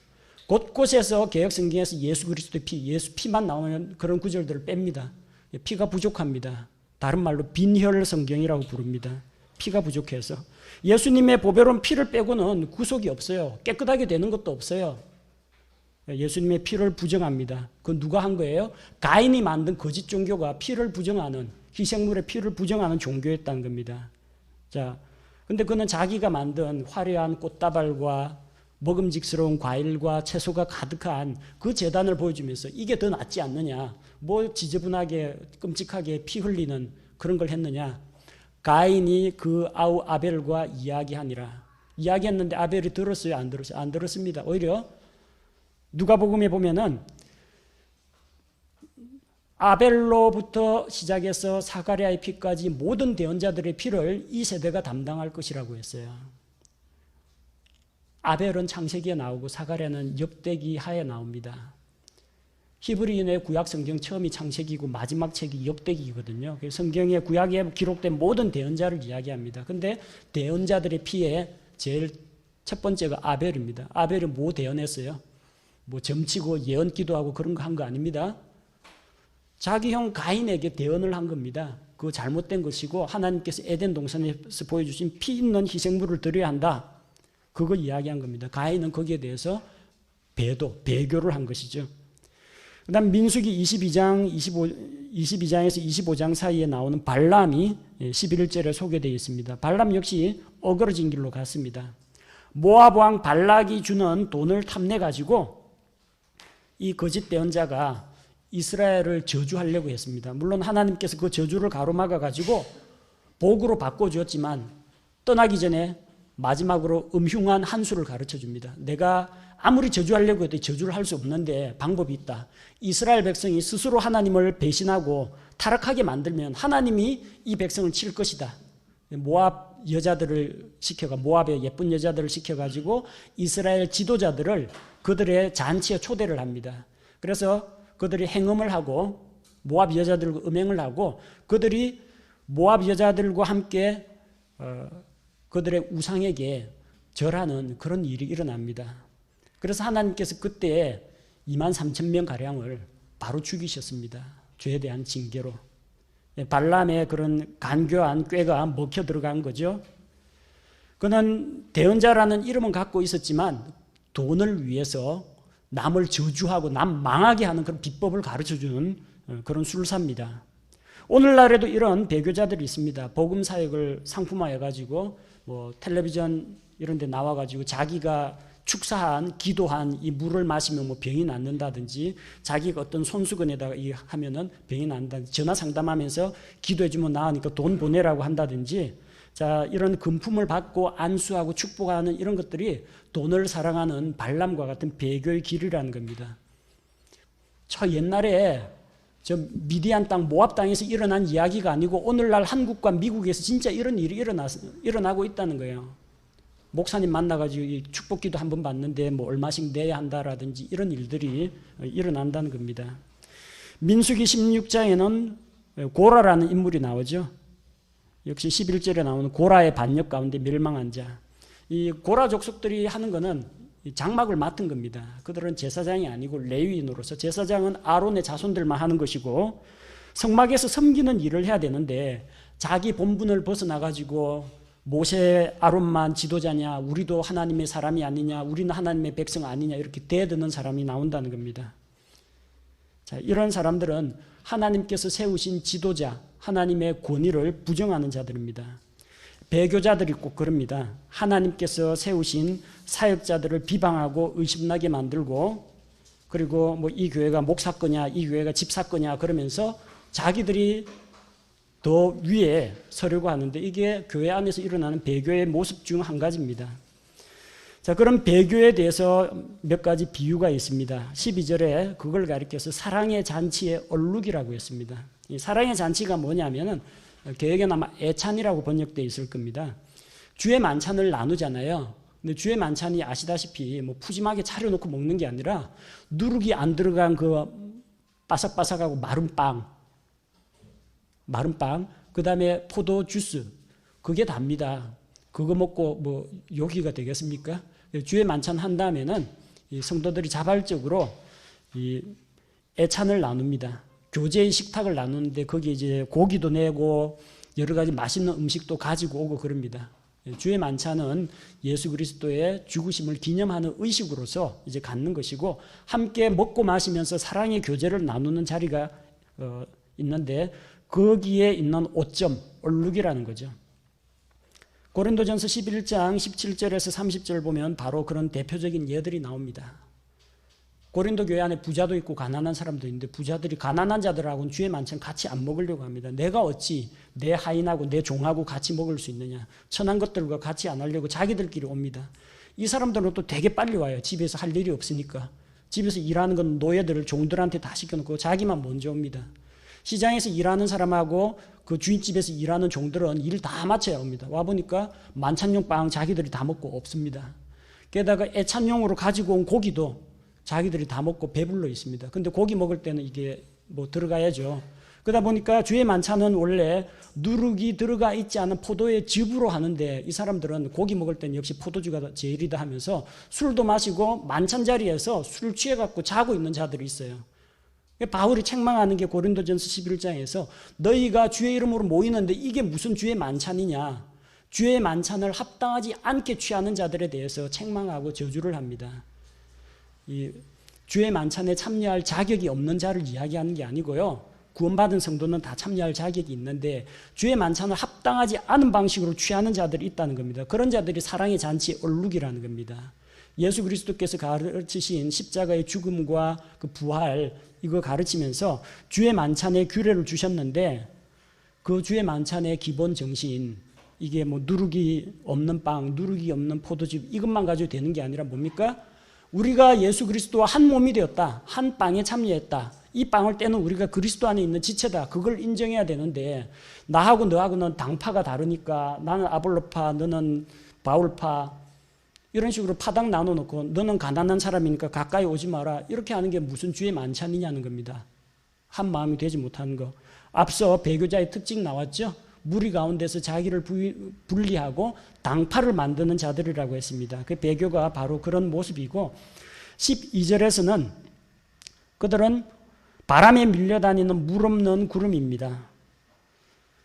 곳곳에서 개역성경에서 예수 그리스도의 피, 예수 피만 나오면 그런 구절들을 뺍니다. 피가 부족합니다. 다른 말로 빈혈 성경이라고 부릅니다. 피가 부족해서. 예수님의 보배로운 피를 빼고는 구속이 없어요. 깨끗하게 되는 것도 없어요. 예수님의 피를 부정합니다. 그건 누가 한 거예요? 가인이 만든 거짓 종교가 피를 부정하는, 희생물의 피를 부정하는 종교였다는 겁니다. 자, 근데 그는 자기가 만든 화려한 꽃다발과 먹음직스러운 과일과 채소가 가득한 그 제단을 보여주면서 이게 더 낫지 않느냐, 뭐 지저분하게 끔찍하게 피 흘리는 그런 걸 했느냐. 가인이 그 아벨과 이야기했는데 아벨이 들었어요? 안 들었어요? 안 들었습니다. 오히려 누가복음에 보면은 아벨로부터 시작해서 사가랴의 피까지 모든 대언자들의 피를 이 세대가 담당할 것이라고 했어요. 아벨은 창세기에 나오고 사가랴는 역대기 하에 나옵니다. 히브리인의 구약 성경 처음이 창세기고 마지막 책이 역대기거든요. 성경의 구약에 기록된 모든 대언자를 이야기합니다. 그런데 대언자들의 피에 제일 첫 번째가 아벨입니다. 아벨이 뭐 대언했어요? 뭐 점치고 예언 기도하고 그런 거 한 거 아닙니다. 자기 형 가인에게 대언을 한 겁니다. 그거 잘못된 것이고 하나님께서 에덴 동산에서 보여주신 피 있는 희생물을 드려야 한다. 그걸 이야기한 겁니다. 가인은 거기에 대해서 배교를 한 것이죠. 그 다음 민수기 22장에서 25장 사이에 나오는 발람이 11절에 소개되어 있습니다. 발람 역시 어그러진 길로 갔습니다. 모압 왕 발락이 주는 돈을 탐내가지고 이 거짓 대언자가 이스라엘을 저주하려고 했습니다. 물론 하나님께서 그 저주를 가로막아가지고 복으로 바꿔주었지만 떠나기 전에 마지막으로 음흉한 한 수를 가르쳐 줍니다. 내가 아무리 저주하려고 해도 저주를 할 수 없는데 방법이 있다. 이스라엘 백성이 스스로 하나님을 배신하고 타락하게 만들면 하나님이 이 백성을 칠 것이다. 모압 모압의 예쁜 여자들을 시켜가지고 이스라엘 지도자들을 그들의 잔치에 초대를 합니다. 그래서 그들이 행음을 하고 모압 여자들과 음행을 하고 그들이 모압 여자들과 함께 그들의 우상에게 절하는 그런 일이 일어납니다. 그래서 하나님께서 그때 23,000명 가량을 바로 죽이셨습니다. 죄에 대한 징계로. 발람의 그런 간교한 꾀가 먹혀 들어간 거죠. 그는 대언자라는 이름은 갖고 있었지만 돈을 위해서 남을 저주하고 남 망하게 하는 그런 비법을 가르쳐주는 그런 술사입니다. 오늘날에도 이런 배교자들이 있습니다. 복음 사역을 상품화해가지고 텔레비전 이런 데 나와가지고 자기가 축사한 기도한 이 물을 마시면 병이 낫는다든지 자기가 어떤 손수건에다가 하면은 병이 난다든지 전화 상담하면서 기도해주면 나으니까 돈 보내라고 한다든지 자 이런 금품을 받고 안수하고 축복하는 이런 것들이 돈을 사랑하는 발람과 같은 배교의 길이라는 겁니다. 저 옛날에 저 미디안 땅 모압 땅에서 일어난 이야기가 아니고 오늘날 한국과 미국에서 진짜 이런 일이 일어나고 있다는 거예요. 목사님 만나가지고 축복기도 한번 받는데 얼마씩 내야 한다라든지 이런 일들이 일어난다는 겁니다. 민수기 16장에는 고라라는 인물이 나오죠. 역시 11절에 나오는 고라의 반역 가운데 멸망한 자. 이 고라 족속들이 하는 거는 장막을 맡은 겁니다. 그들은 제사장이 아니고 레위인으로서 제사장은 아론의 자손들만 하는 것이고 성막에서 섬기는 일을 해야 되는데 자기 본분을 벗어나가지고 모세 아론만 지도자냐 우리도 하나님의 사람이 아니냐 우리는 하나님의 백성 아니냐 이렇게 대드는 사람이 나온다는 겁니다. 자, 이런 사람들은 하나님께서 세우신 지도자 하나님의 권위를 부정하는 자들입니다. 배교자들이 꼭 그럽니다. 하나님께서 세우신 사역자들을 비방하고 의심나게 만들고 그리고 이 교회가 목사거냐 이 교회가 집사거냐 그러면서 자기들이 더 위에 서려고 하는데 이게 교회 안에서 일어나는 배교의 모습 중 한 가지입니다. 자, 그럼 배교에 대해서 몇 가지 비유가 있습니다. 12절에 그걸 가리켜서 사랑의 잔치의 얼룩이라고 했습니다. 이 사랑의 잔치가 뭐냐면은 개역에는 아마 애찬이라고 번역되어 있을 겁니다. 주의 만찬을 나누잖아요. 근데 주의 만찬이 아시다시피 푸짐하게 차려놓고 먹는 게 아니라 누룩이 안 들어간 그 바삭바삭하고 마른 빵, 그 다음에 포도 주스, 그게 답니다. 그거 먹고 요기가 되겠습니까? 주의 만찬 한 다음에는 이 성도들이 자발적으로 이 애찬을 나눕니다. 교제의 식탁을 나누는데 거기에 이제 고기도 내고 여러 가지 맛있는 음식도 가지고 오고 그럽니다. 주의 만찬은 예수 그리스도의 죽으심을 기념하는 의식으로서 이제 갖는 것이고 함께 먹고 마시면서 사랑의 교제를 나누는 자리가 있는데 거기에 있는 오점, 얼룩이라는 거죠. 고린도전서 11장 17절에서 30절 보면 바로 그런 대표적인 예들이 나옵니다. 고린도 교회 안에 부자도 있고 가난한 사람도 있는데 부자들이 가난한 자들하고는 주의 만찬 같이 안 먹으려고 합니다. 내가 어찌 내 하인하고 내 종하고 같이 먹을 수 있느냐. 천한 것들과 같이 안 하려고 자기들끼리 옵니다. 이 사람들은 또 되게 빨리 와요. 집에서 할 일이 없으니까. 집에서 일하는 건 노예들을 종들한테 다 시켜놓고 자기만 먼저 옵니다. 시장에서 일하는 사람하고 그 주인집에서 일하는 종들은 일 다 마쳐야 옵니다. 와보니까 만찬용 빵 자기들이 다 먹고 없습니다. 게다가 애찬용으로 가지고 온 고기도 자기들이 다 먹고 배불러 있습니다. 근데 고기 먹을 때는 이게 들어가야죠. 그러다 보니까 주의 만찬은 원래 누룩이 들어가 있지 않은 포도의 즙으로 하는데 이 사람들은 고기 먹을 때는 역시 포도주가 제일이다 하면서 술도 마시고 만찬 자리에서 술 취해갖고 자고 있는 자들이 있어요. 바울이 책망하는 게 고린도전서 11장에서 너희가 주의 이름으로 모이는데 이게 무슨 주의 만찬이냐. 주의 만찬을 합당하지 않게 취하는 자들에 대해서 책망하고 저주를 합니다. 이 주의 만찬에 참여할 자격이 없는 자를 이야기하는 게 아니고요. 구원받은 성도는 다 참여할 자격이 있는데 주의 만찬을 합당하지 않은 방식으로 취하는 자들이 있다는 겁니다. 그런 자들이 사랑의 잔치의 얼룩이라는 겁니다. 예수 그리스도께서 가르치신 십자가의 죽음과 그 부활 이거 가르치면서 주의 만찬의 규례를 주셨는데 그 주의 만찬의 기본 정신 이게 뭐 누룩이 없는 빵, 누룩이 없는 포도즙 이것만 가지고 되는 게 아니라 뭡니까? 우리가 예수 그리스도와 한 몸이 되었다. 한 빵에 참여했다. 이 빵을 떼는 우리가 그리스도 안에 있는 지체다. 그걸 인정해야 되는데 나하고 너하고는 당파가 다르니까 나는 아볼로파, 너는 바울파 이런 식으로 파당 나눠놓고 너는 가난한 사람이니까 가까이 오지 마라. 이렇게 하는 게 무슨 주의 만찬이냐는 겁니다. 한 마음이 되지 못하는 거. 앞서 배교자의 특징 나왔죠. 무리 가운데서 자기를 분리하고 당파를 만드는 자들이라고 했습니다. 그 배교가 바로 그런 모습이고 12절에서는 그들은 바람에 밀려다니는 물 없는 구름입니다.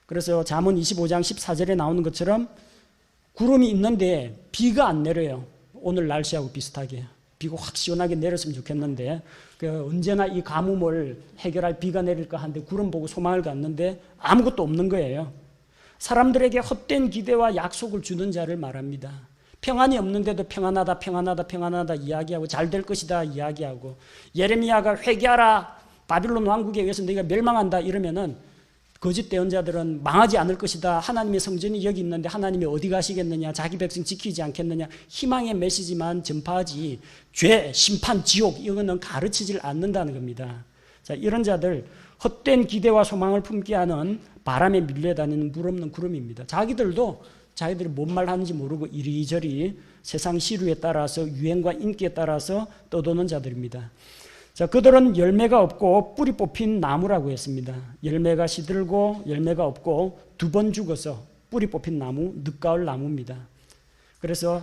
그래서 잠언 25장 14절에 나오는 것처럼 구름이 있는데 비가 안 내려요. 오늘 날씨하고 비슷하게. 비가 확 시원하게 내렸으면 좋겠는데 언제나 이 가뭄을 해결할 비가 내릴까 하는데 구름 보고 소망을 갖는데 아무것도 없는 거예요. 사람들에게 헛된 기대와 약속을 주는 자를 말합니다. 평안이 없는데도 평안하다 평안하다 평안하다 이야기하고 잘 될 것이다 이야기하고 예레미야가 회개하라 바빌론 왕국에 의해서 네가 멸망한다 이러면은 거짓된 자들은 망하지 않을 것이다. 하나님의 성전이 여기 있는데 하나님이 어디 가시겠느냐. 자기 백성 지키지 않겠느냐. 희망의 메시지만 전파하지 죄, 심판, 지옥 이거는 가르치질 않는다는 겁니다. 자, 이런 자들 헛된 기대와 소망을 품게 하는 바람에 밀려다니는 물 없는 구름입니다. 자기들이 뭔 말 하는지 모르고 이리저리 세상 시류에 따라서 유행과 인기에 따라서 떠도는 자들입니다. 자, 그들은 열매가 없고 뿌리 뽑힌 나무라고 했습니다. 열매가 시들고 열매가 없고 두 번 죽어서 뿌리 뽑힌 나무, 늦가을 나무입니다. 그래서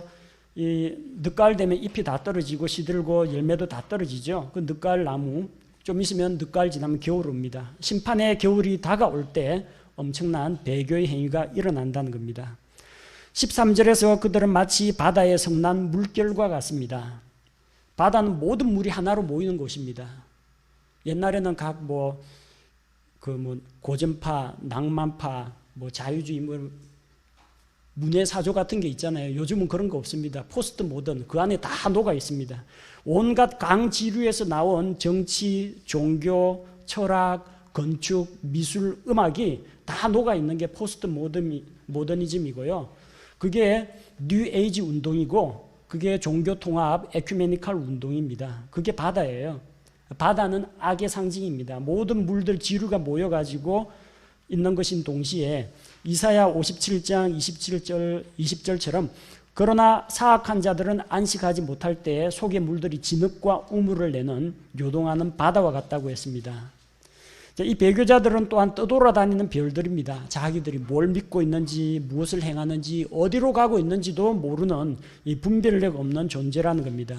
이 늦가을 되면 잎이 다 떨어지고 시들고 열매도 다 떨어지죠. 그 늦가을 나무 좀 있으면 늦가을 지나면 겨울 옵니다. 심판의 겨울이 다가올 때 엄청난 배교의 행위가 일어난다는 겁니다. 13절에서 그들은 마치 바다에 성난 물결과 같습니다. 바다는 모든 물이 하나로 모이는 곳입니다. 옛날에는 각 고전파, 낭만파, 자유주의, 문예사조 같은 게 있잖아요. 요즘은 그런 거 없습니다. 포스트 모던, 그 안에 다 녹아 있습니다. 온갖 강지류에서 나온 정치, 종교, 철학, 건축, 미술, 음악이 다 녹아 있는 게 포스트 모더니즘이고요. 그게 뉴 에이지 운동이고 그게 종교통합 에큐메니컬 운동입니다. 그게 바다예요. 바다는 악의 상징입니다. 모든 물들 지류가 모여가지고 있는 것인 동시에 이사야 57장 27절 20절처럼 그러나 사악한 자들은 안식하지 못할 때에 속의 물들이 진흙과 우물을 내는 요동하는 바다와 같다고 했습니다. 이 배교자들은 또한 떠돌아다니는 별들입니다. 자기들이 뭘 믿고 있는지 무엇을 행하는지 어디로 가고 있는지도 모르는 이 분별력 없는 존재라는 겁니다.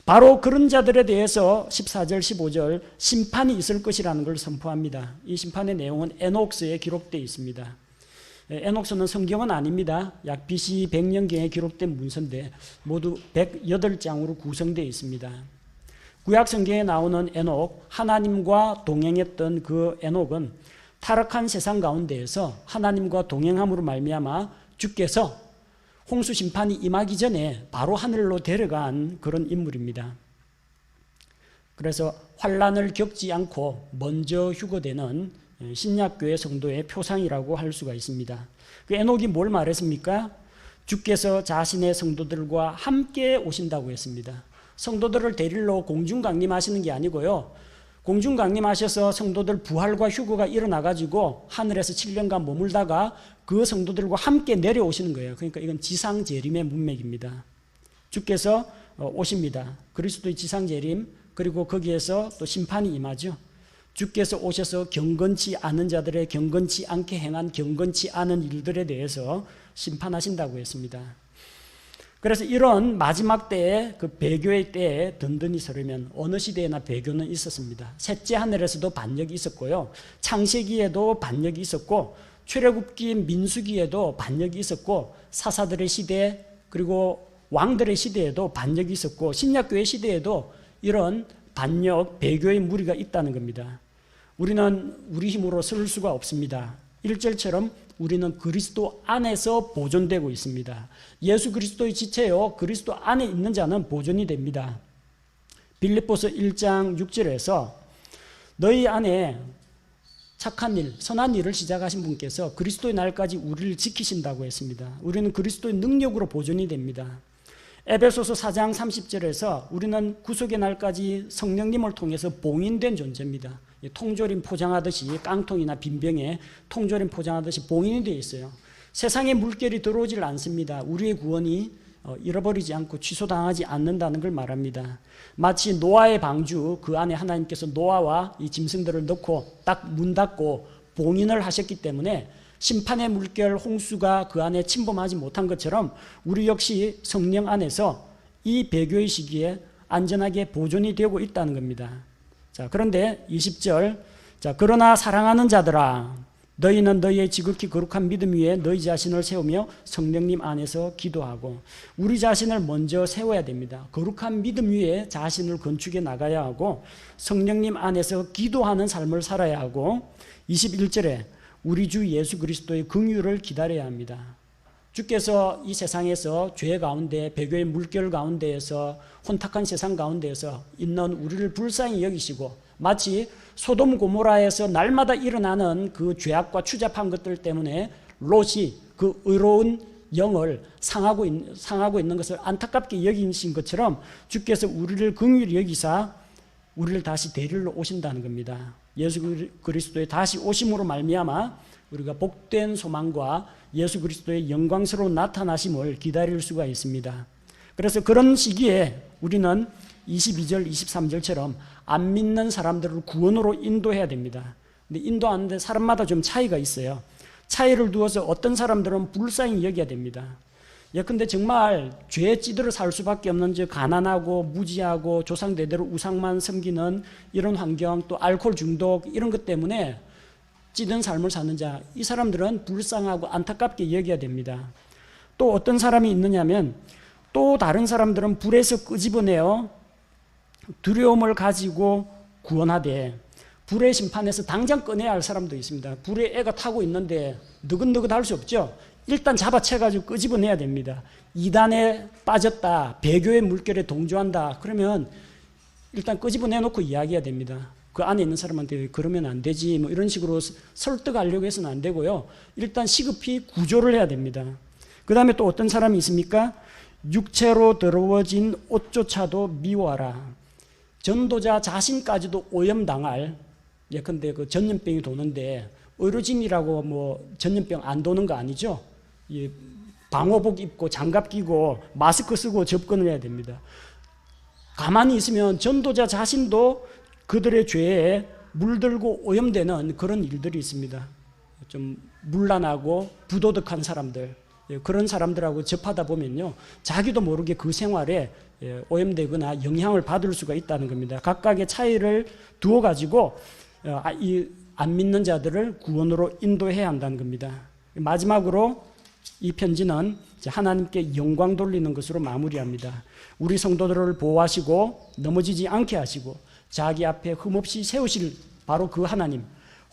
바로 그런 자들에 대해서 14절 15절 심판이 있을 것이라는 걸 선포합니다. 이 심판의 내용은 에녹서에 기록되어 있습니다. 에녹서는 성경은 아닙니다. 약 BC 100년경에 기록된 문서인데 모두 108장으로 구성되어 있습니다. 구약 성경에 나오는 에녹, 하나님과 동행했던 그 에녹은 타락한 세상 가운데에서 하나님과 동행함으로 말미암아 주께서 홍수 심판이 임하기 전에 바로 하늘로 데려간 그런 인물입니다. 그래서 환난을 겪지 않고 먼저 휴거되는 신약교회 성도의 표상이라고 할 수가 있습니다. 그 에녹이 뭘 말했습니까? 주께서 자신의 성도들과 함께 오신다고 했습니다. 성도들을 데리러 공중 강림하시는 게 아니고요. 공중 강림하셔서 성도들 부활과 휴거가 일어나가지고 하늘에서 7년간 머물다가 그 성도들과 함께 내려오시는 거예요. 그러니까 이건 지상재림의 문맥입니다. 주께서 오십니다. 그리스도의 지상재림 그리고 거기에서 또 심판이 임하죠. 주께서 오셔서 경건치 않은 자들의 경건치 않게 행한 경건치 않은 일들에 대해서 심판하신다고 했습니다. 그래서 이런 마지막 때에 그 배교의 때에 든든히 서려면 어느 시대에나 배교는 있었습니다. 셋째 하늘에서도 반역이 있었고요. 창세기에도 반역이 있었고 출애굽기 민수기에도 반역이 있었고 사사들의 시대 그리고 왕들의 시대에도 반역이 있었고 신약교회 시대에도 이런 반역, 배교의 무리가 있다는 겁니다. 우리는 우리 힘으로 설 수가 없습니다. 1절처럼 우리는 그리스도 안에서 보존되고 있습니다. 예수 그리스도의 지체요 그리스도 안에 있는 자는 보존이 됩니다. 빌립보서 1장 6절에서 너희 안에 착한 일, 선한 일을 시작하신 분께서 그리스도의 날까지 우리를 지키신다고 했습니다. 우리는 그리스도의 능력으로 보존이 됩니다. 에베소서 4장 30절에서 우리는 구속의 날까지 성령님을 통해서 봉인된 존재입니다. 통조림 포장하듯이 깡통이나 빈병에 통조림 포장하듯이 봉인이 되어 있어요. 세상에 물결이 들어오질 않습니다. 우리의 구원이 잃어버리지 않고 취소당하지 않는다는 걸 말합니다. 마치 노아의 방주 그 안에 하나님께서 노아와 이 짐승들을 넣고 딱 문 닫고 봉인을 하셨기 때문에 심판의 물결 홍수가 그 안에 침범하지 못한 것처럼 우리 역시 성령 안에서 이 배교의 시기에 안전하게 보존이 되고 있다는 겁니다. 자, 그런데 20절, 자, 그러나 사랑하는 자들아, 너희는 너희의 지극히 거룩한 믿음 위에 너희 자신을 세우며 성령님 안에서 기도하고 우리 자신을 먼저 세워야 됩니다. 거룩한 믿음 위에 자신을 건축해 나가야 하고 성령님 안에서 기도하는 삶을 살아야 하고 21절에 우리 주 예수 그리스도의 긍휼을 기다려야 합니다. 주께서 이 세상에서 죄 가운데 배교의 물결 가운데에서 혼탁한 세상 가운데에서 있는 우리를 불쌍히 여기시고 마치 소돔 고모라에서 날마다 일어나는 그 죄악과 추잡한 것들 때문에 롯이 그 의로운 영을 상하고 있는 것을 안타깝게 여기신 것처럼 주께서 우리를 긍휼히 여기사 우리를 다시 데리러 오신다는 겁니다. 예수 그리스도의 다시 오심으로 말미암아 우리가 복된 소망과 예수 그리스도의 영광스러운 나타나심을 기다릴 수가 있습니다. 그래서 그런 시기에 우리는 22절, 23절처럼 안 믿는 사람들을 구원으로 인도해야 됩니다. 근데 인도하는데 사람마다 좀 차이가 있어요. 차이를 두어서 어떤 사람들은 불쌍히 여겨야 됩니다. 예컨대 정말 죄에 찌들어 살 수밖에 없는 즉 가난하고 무지하고 조상대대로 우상만 섬기는 이런 환경 또 알코올 중독 이런 것 때문에 찌든 삶을 사는 자, 이 사람들은 불쌍하고 안타깝게 여겨야 됩니다. 또 어떤 사람이 있느냐면 또 다른 사람들은 불에서 끄집어내어 두려움을 가지고 구원하되 불의 심판에서 당장 꺼내야 할 사람도 있습니다. 불에 애가 타고 있는데 느긋느긋 할 수 없죠. 일단 잡아채가지고 끄집어내야 됩니다. 이단에 빠졌다, 배교의 물결에 동조한다, 그러면 일단 끄집어내놓고 이야기해야 됩니다. 그 안에 있는 사람한테 그러면 안 되지 뭐 이런 식으로 설득하려고 해서는 안 되고요. 일단 시급히 구조를 해야 됩니다. 그 다음에 또 어떤 사람이 있습니까? 육체로 더러워진 옷조차도 미워하라. 전도자 자신까지도 오염당할, 예컨대 그 전염병이 도는데 의료진이라고 뭐 전염병 안 도는 거 아니죠? 방호복 입고 장갑 끼고 마스크 쓰고 접근을 해야 됩니다. 가만히 있으면 전도자 자신도 그들의 죄에 물들고 오염되는 그런 일들이 있습니다. 좀 문란하고 부도덕한 사람들, 그런 사람들하고 접하다 보면요, 자기도 모르게 그 생활에 오염되거나 영향을 받을 수가 있다는 겁니다. 각각의 차이를 두어 가지고 이 안 믿는 자들을 구원으로 인도해야 한다는 겁니다. 마지막으로 이 편지는 하나님께 영광 돌리는 것으로 마무리합니다. 우리 성도들을 보호하시고 넘어지지 않게 하시고 자기 앞에 흠없이 세우실 바로 그 하나님,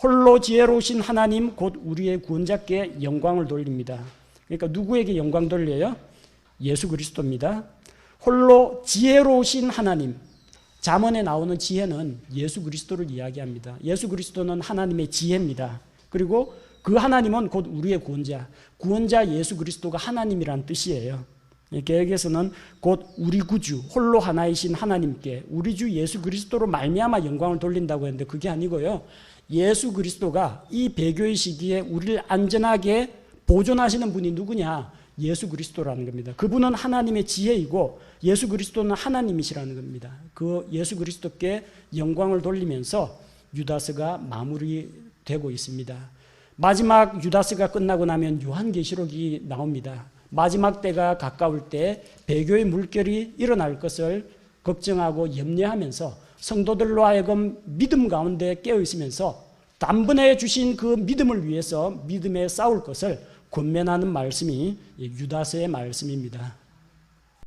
홀로 지혜로우신 하나님 곧 우리의 구원자께 영광을 돌립니다. 그러니까 누구에게 영광 돌려요? 예수 그리스도입니다. 홀로 지혜로우신 하나님, 잠언에 나오는 지혜는 예수 그리스도를 이야기합니다. 예수 그리스도는 하나님의 지혜입니다. 그리고 그 하나님은 곧 우리의 구원자, 구원자 예수 그리스도가 하나님이란 뜻이에요. 개역에서는 곧 우리 구주, 홀로 하나이신 하나님께 우리 주 예수 그리스도로 말미암아 영광을 돌린다고 했는데 그게 아니고요. 예수 그리스도가 이 배교의 시기에 우리를 안전하게 보존하시는 분이 누구냐? 예수 그리스도라는 겁니다. 그분은 하나님의 지혜이고 예수 그리스도는 하나님이시라는 겁니다. 그 예수 그리스도께 영광을 돌리면서 유다서가 마무리되고 있습니다. 마지막 유다서가 끝나고 나면 요한계시록이 나옵니다. 마지막 때가 가까울 때 배교의 물결이 일어날 것을 걱정하고 염려하면서 성도들로 하여금 믿음 가운데 깨어 있으면서 단번에 주신 그 믿음을 위해서 믿음에 싸울 것을 권면하는 말씀이 유다서의 말씀입니다.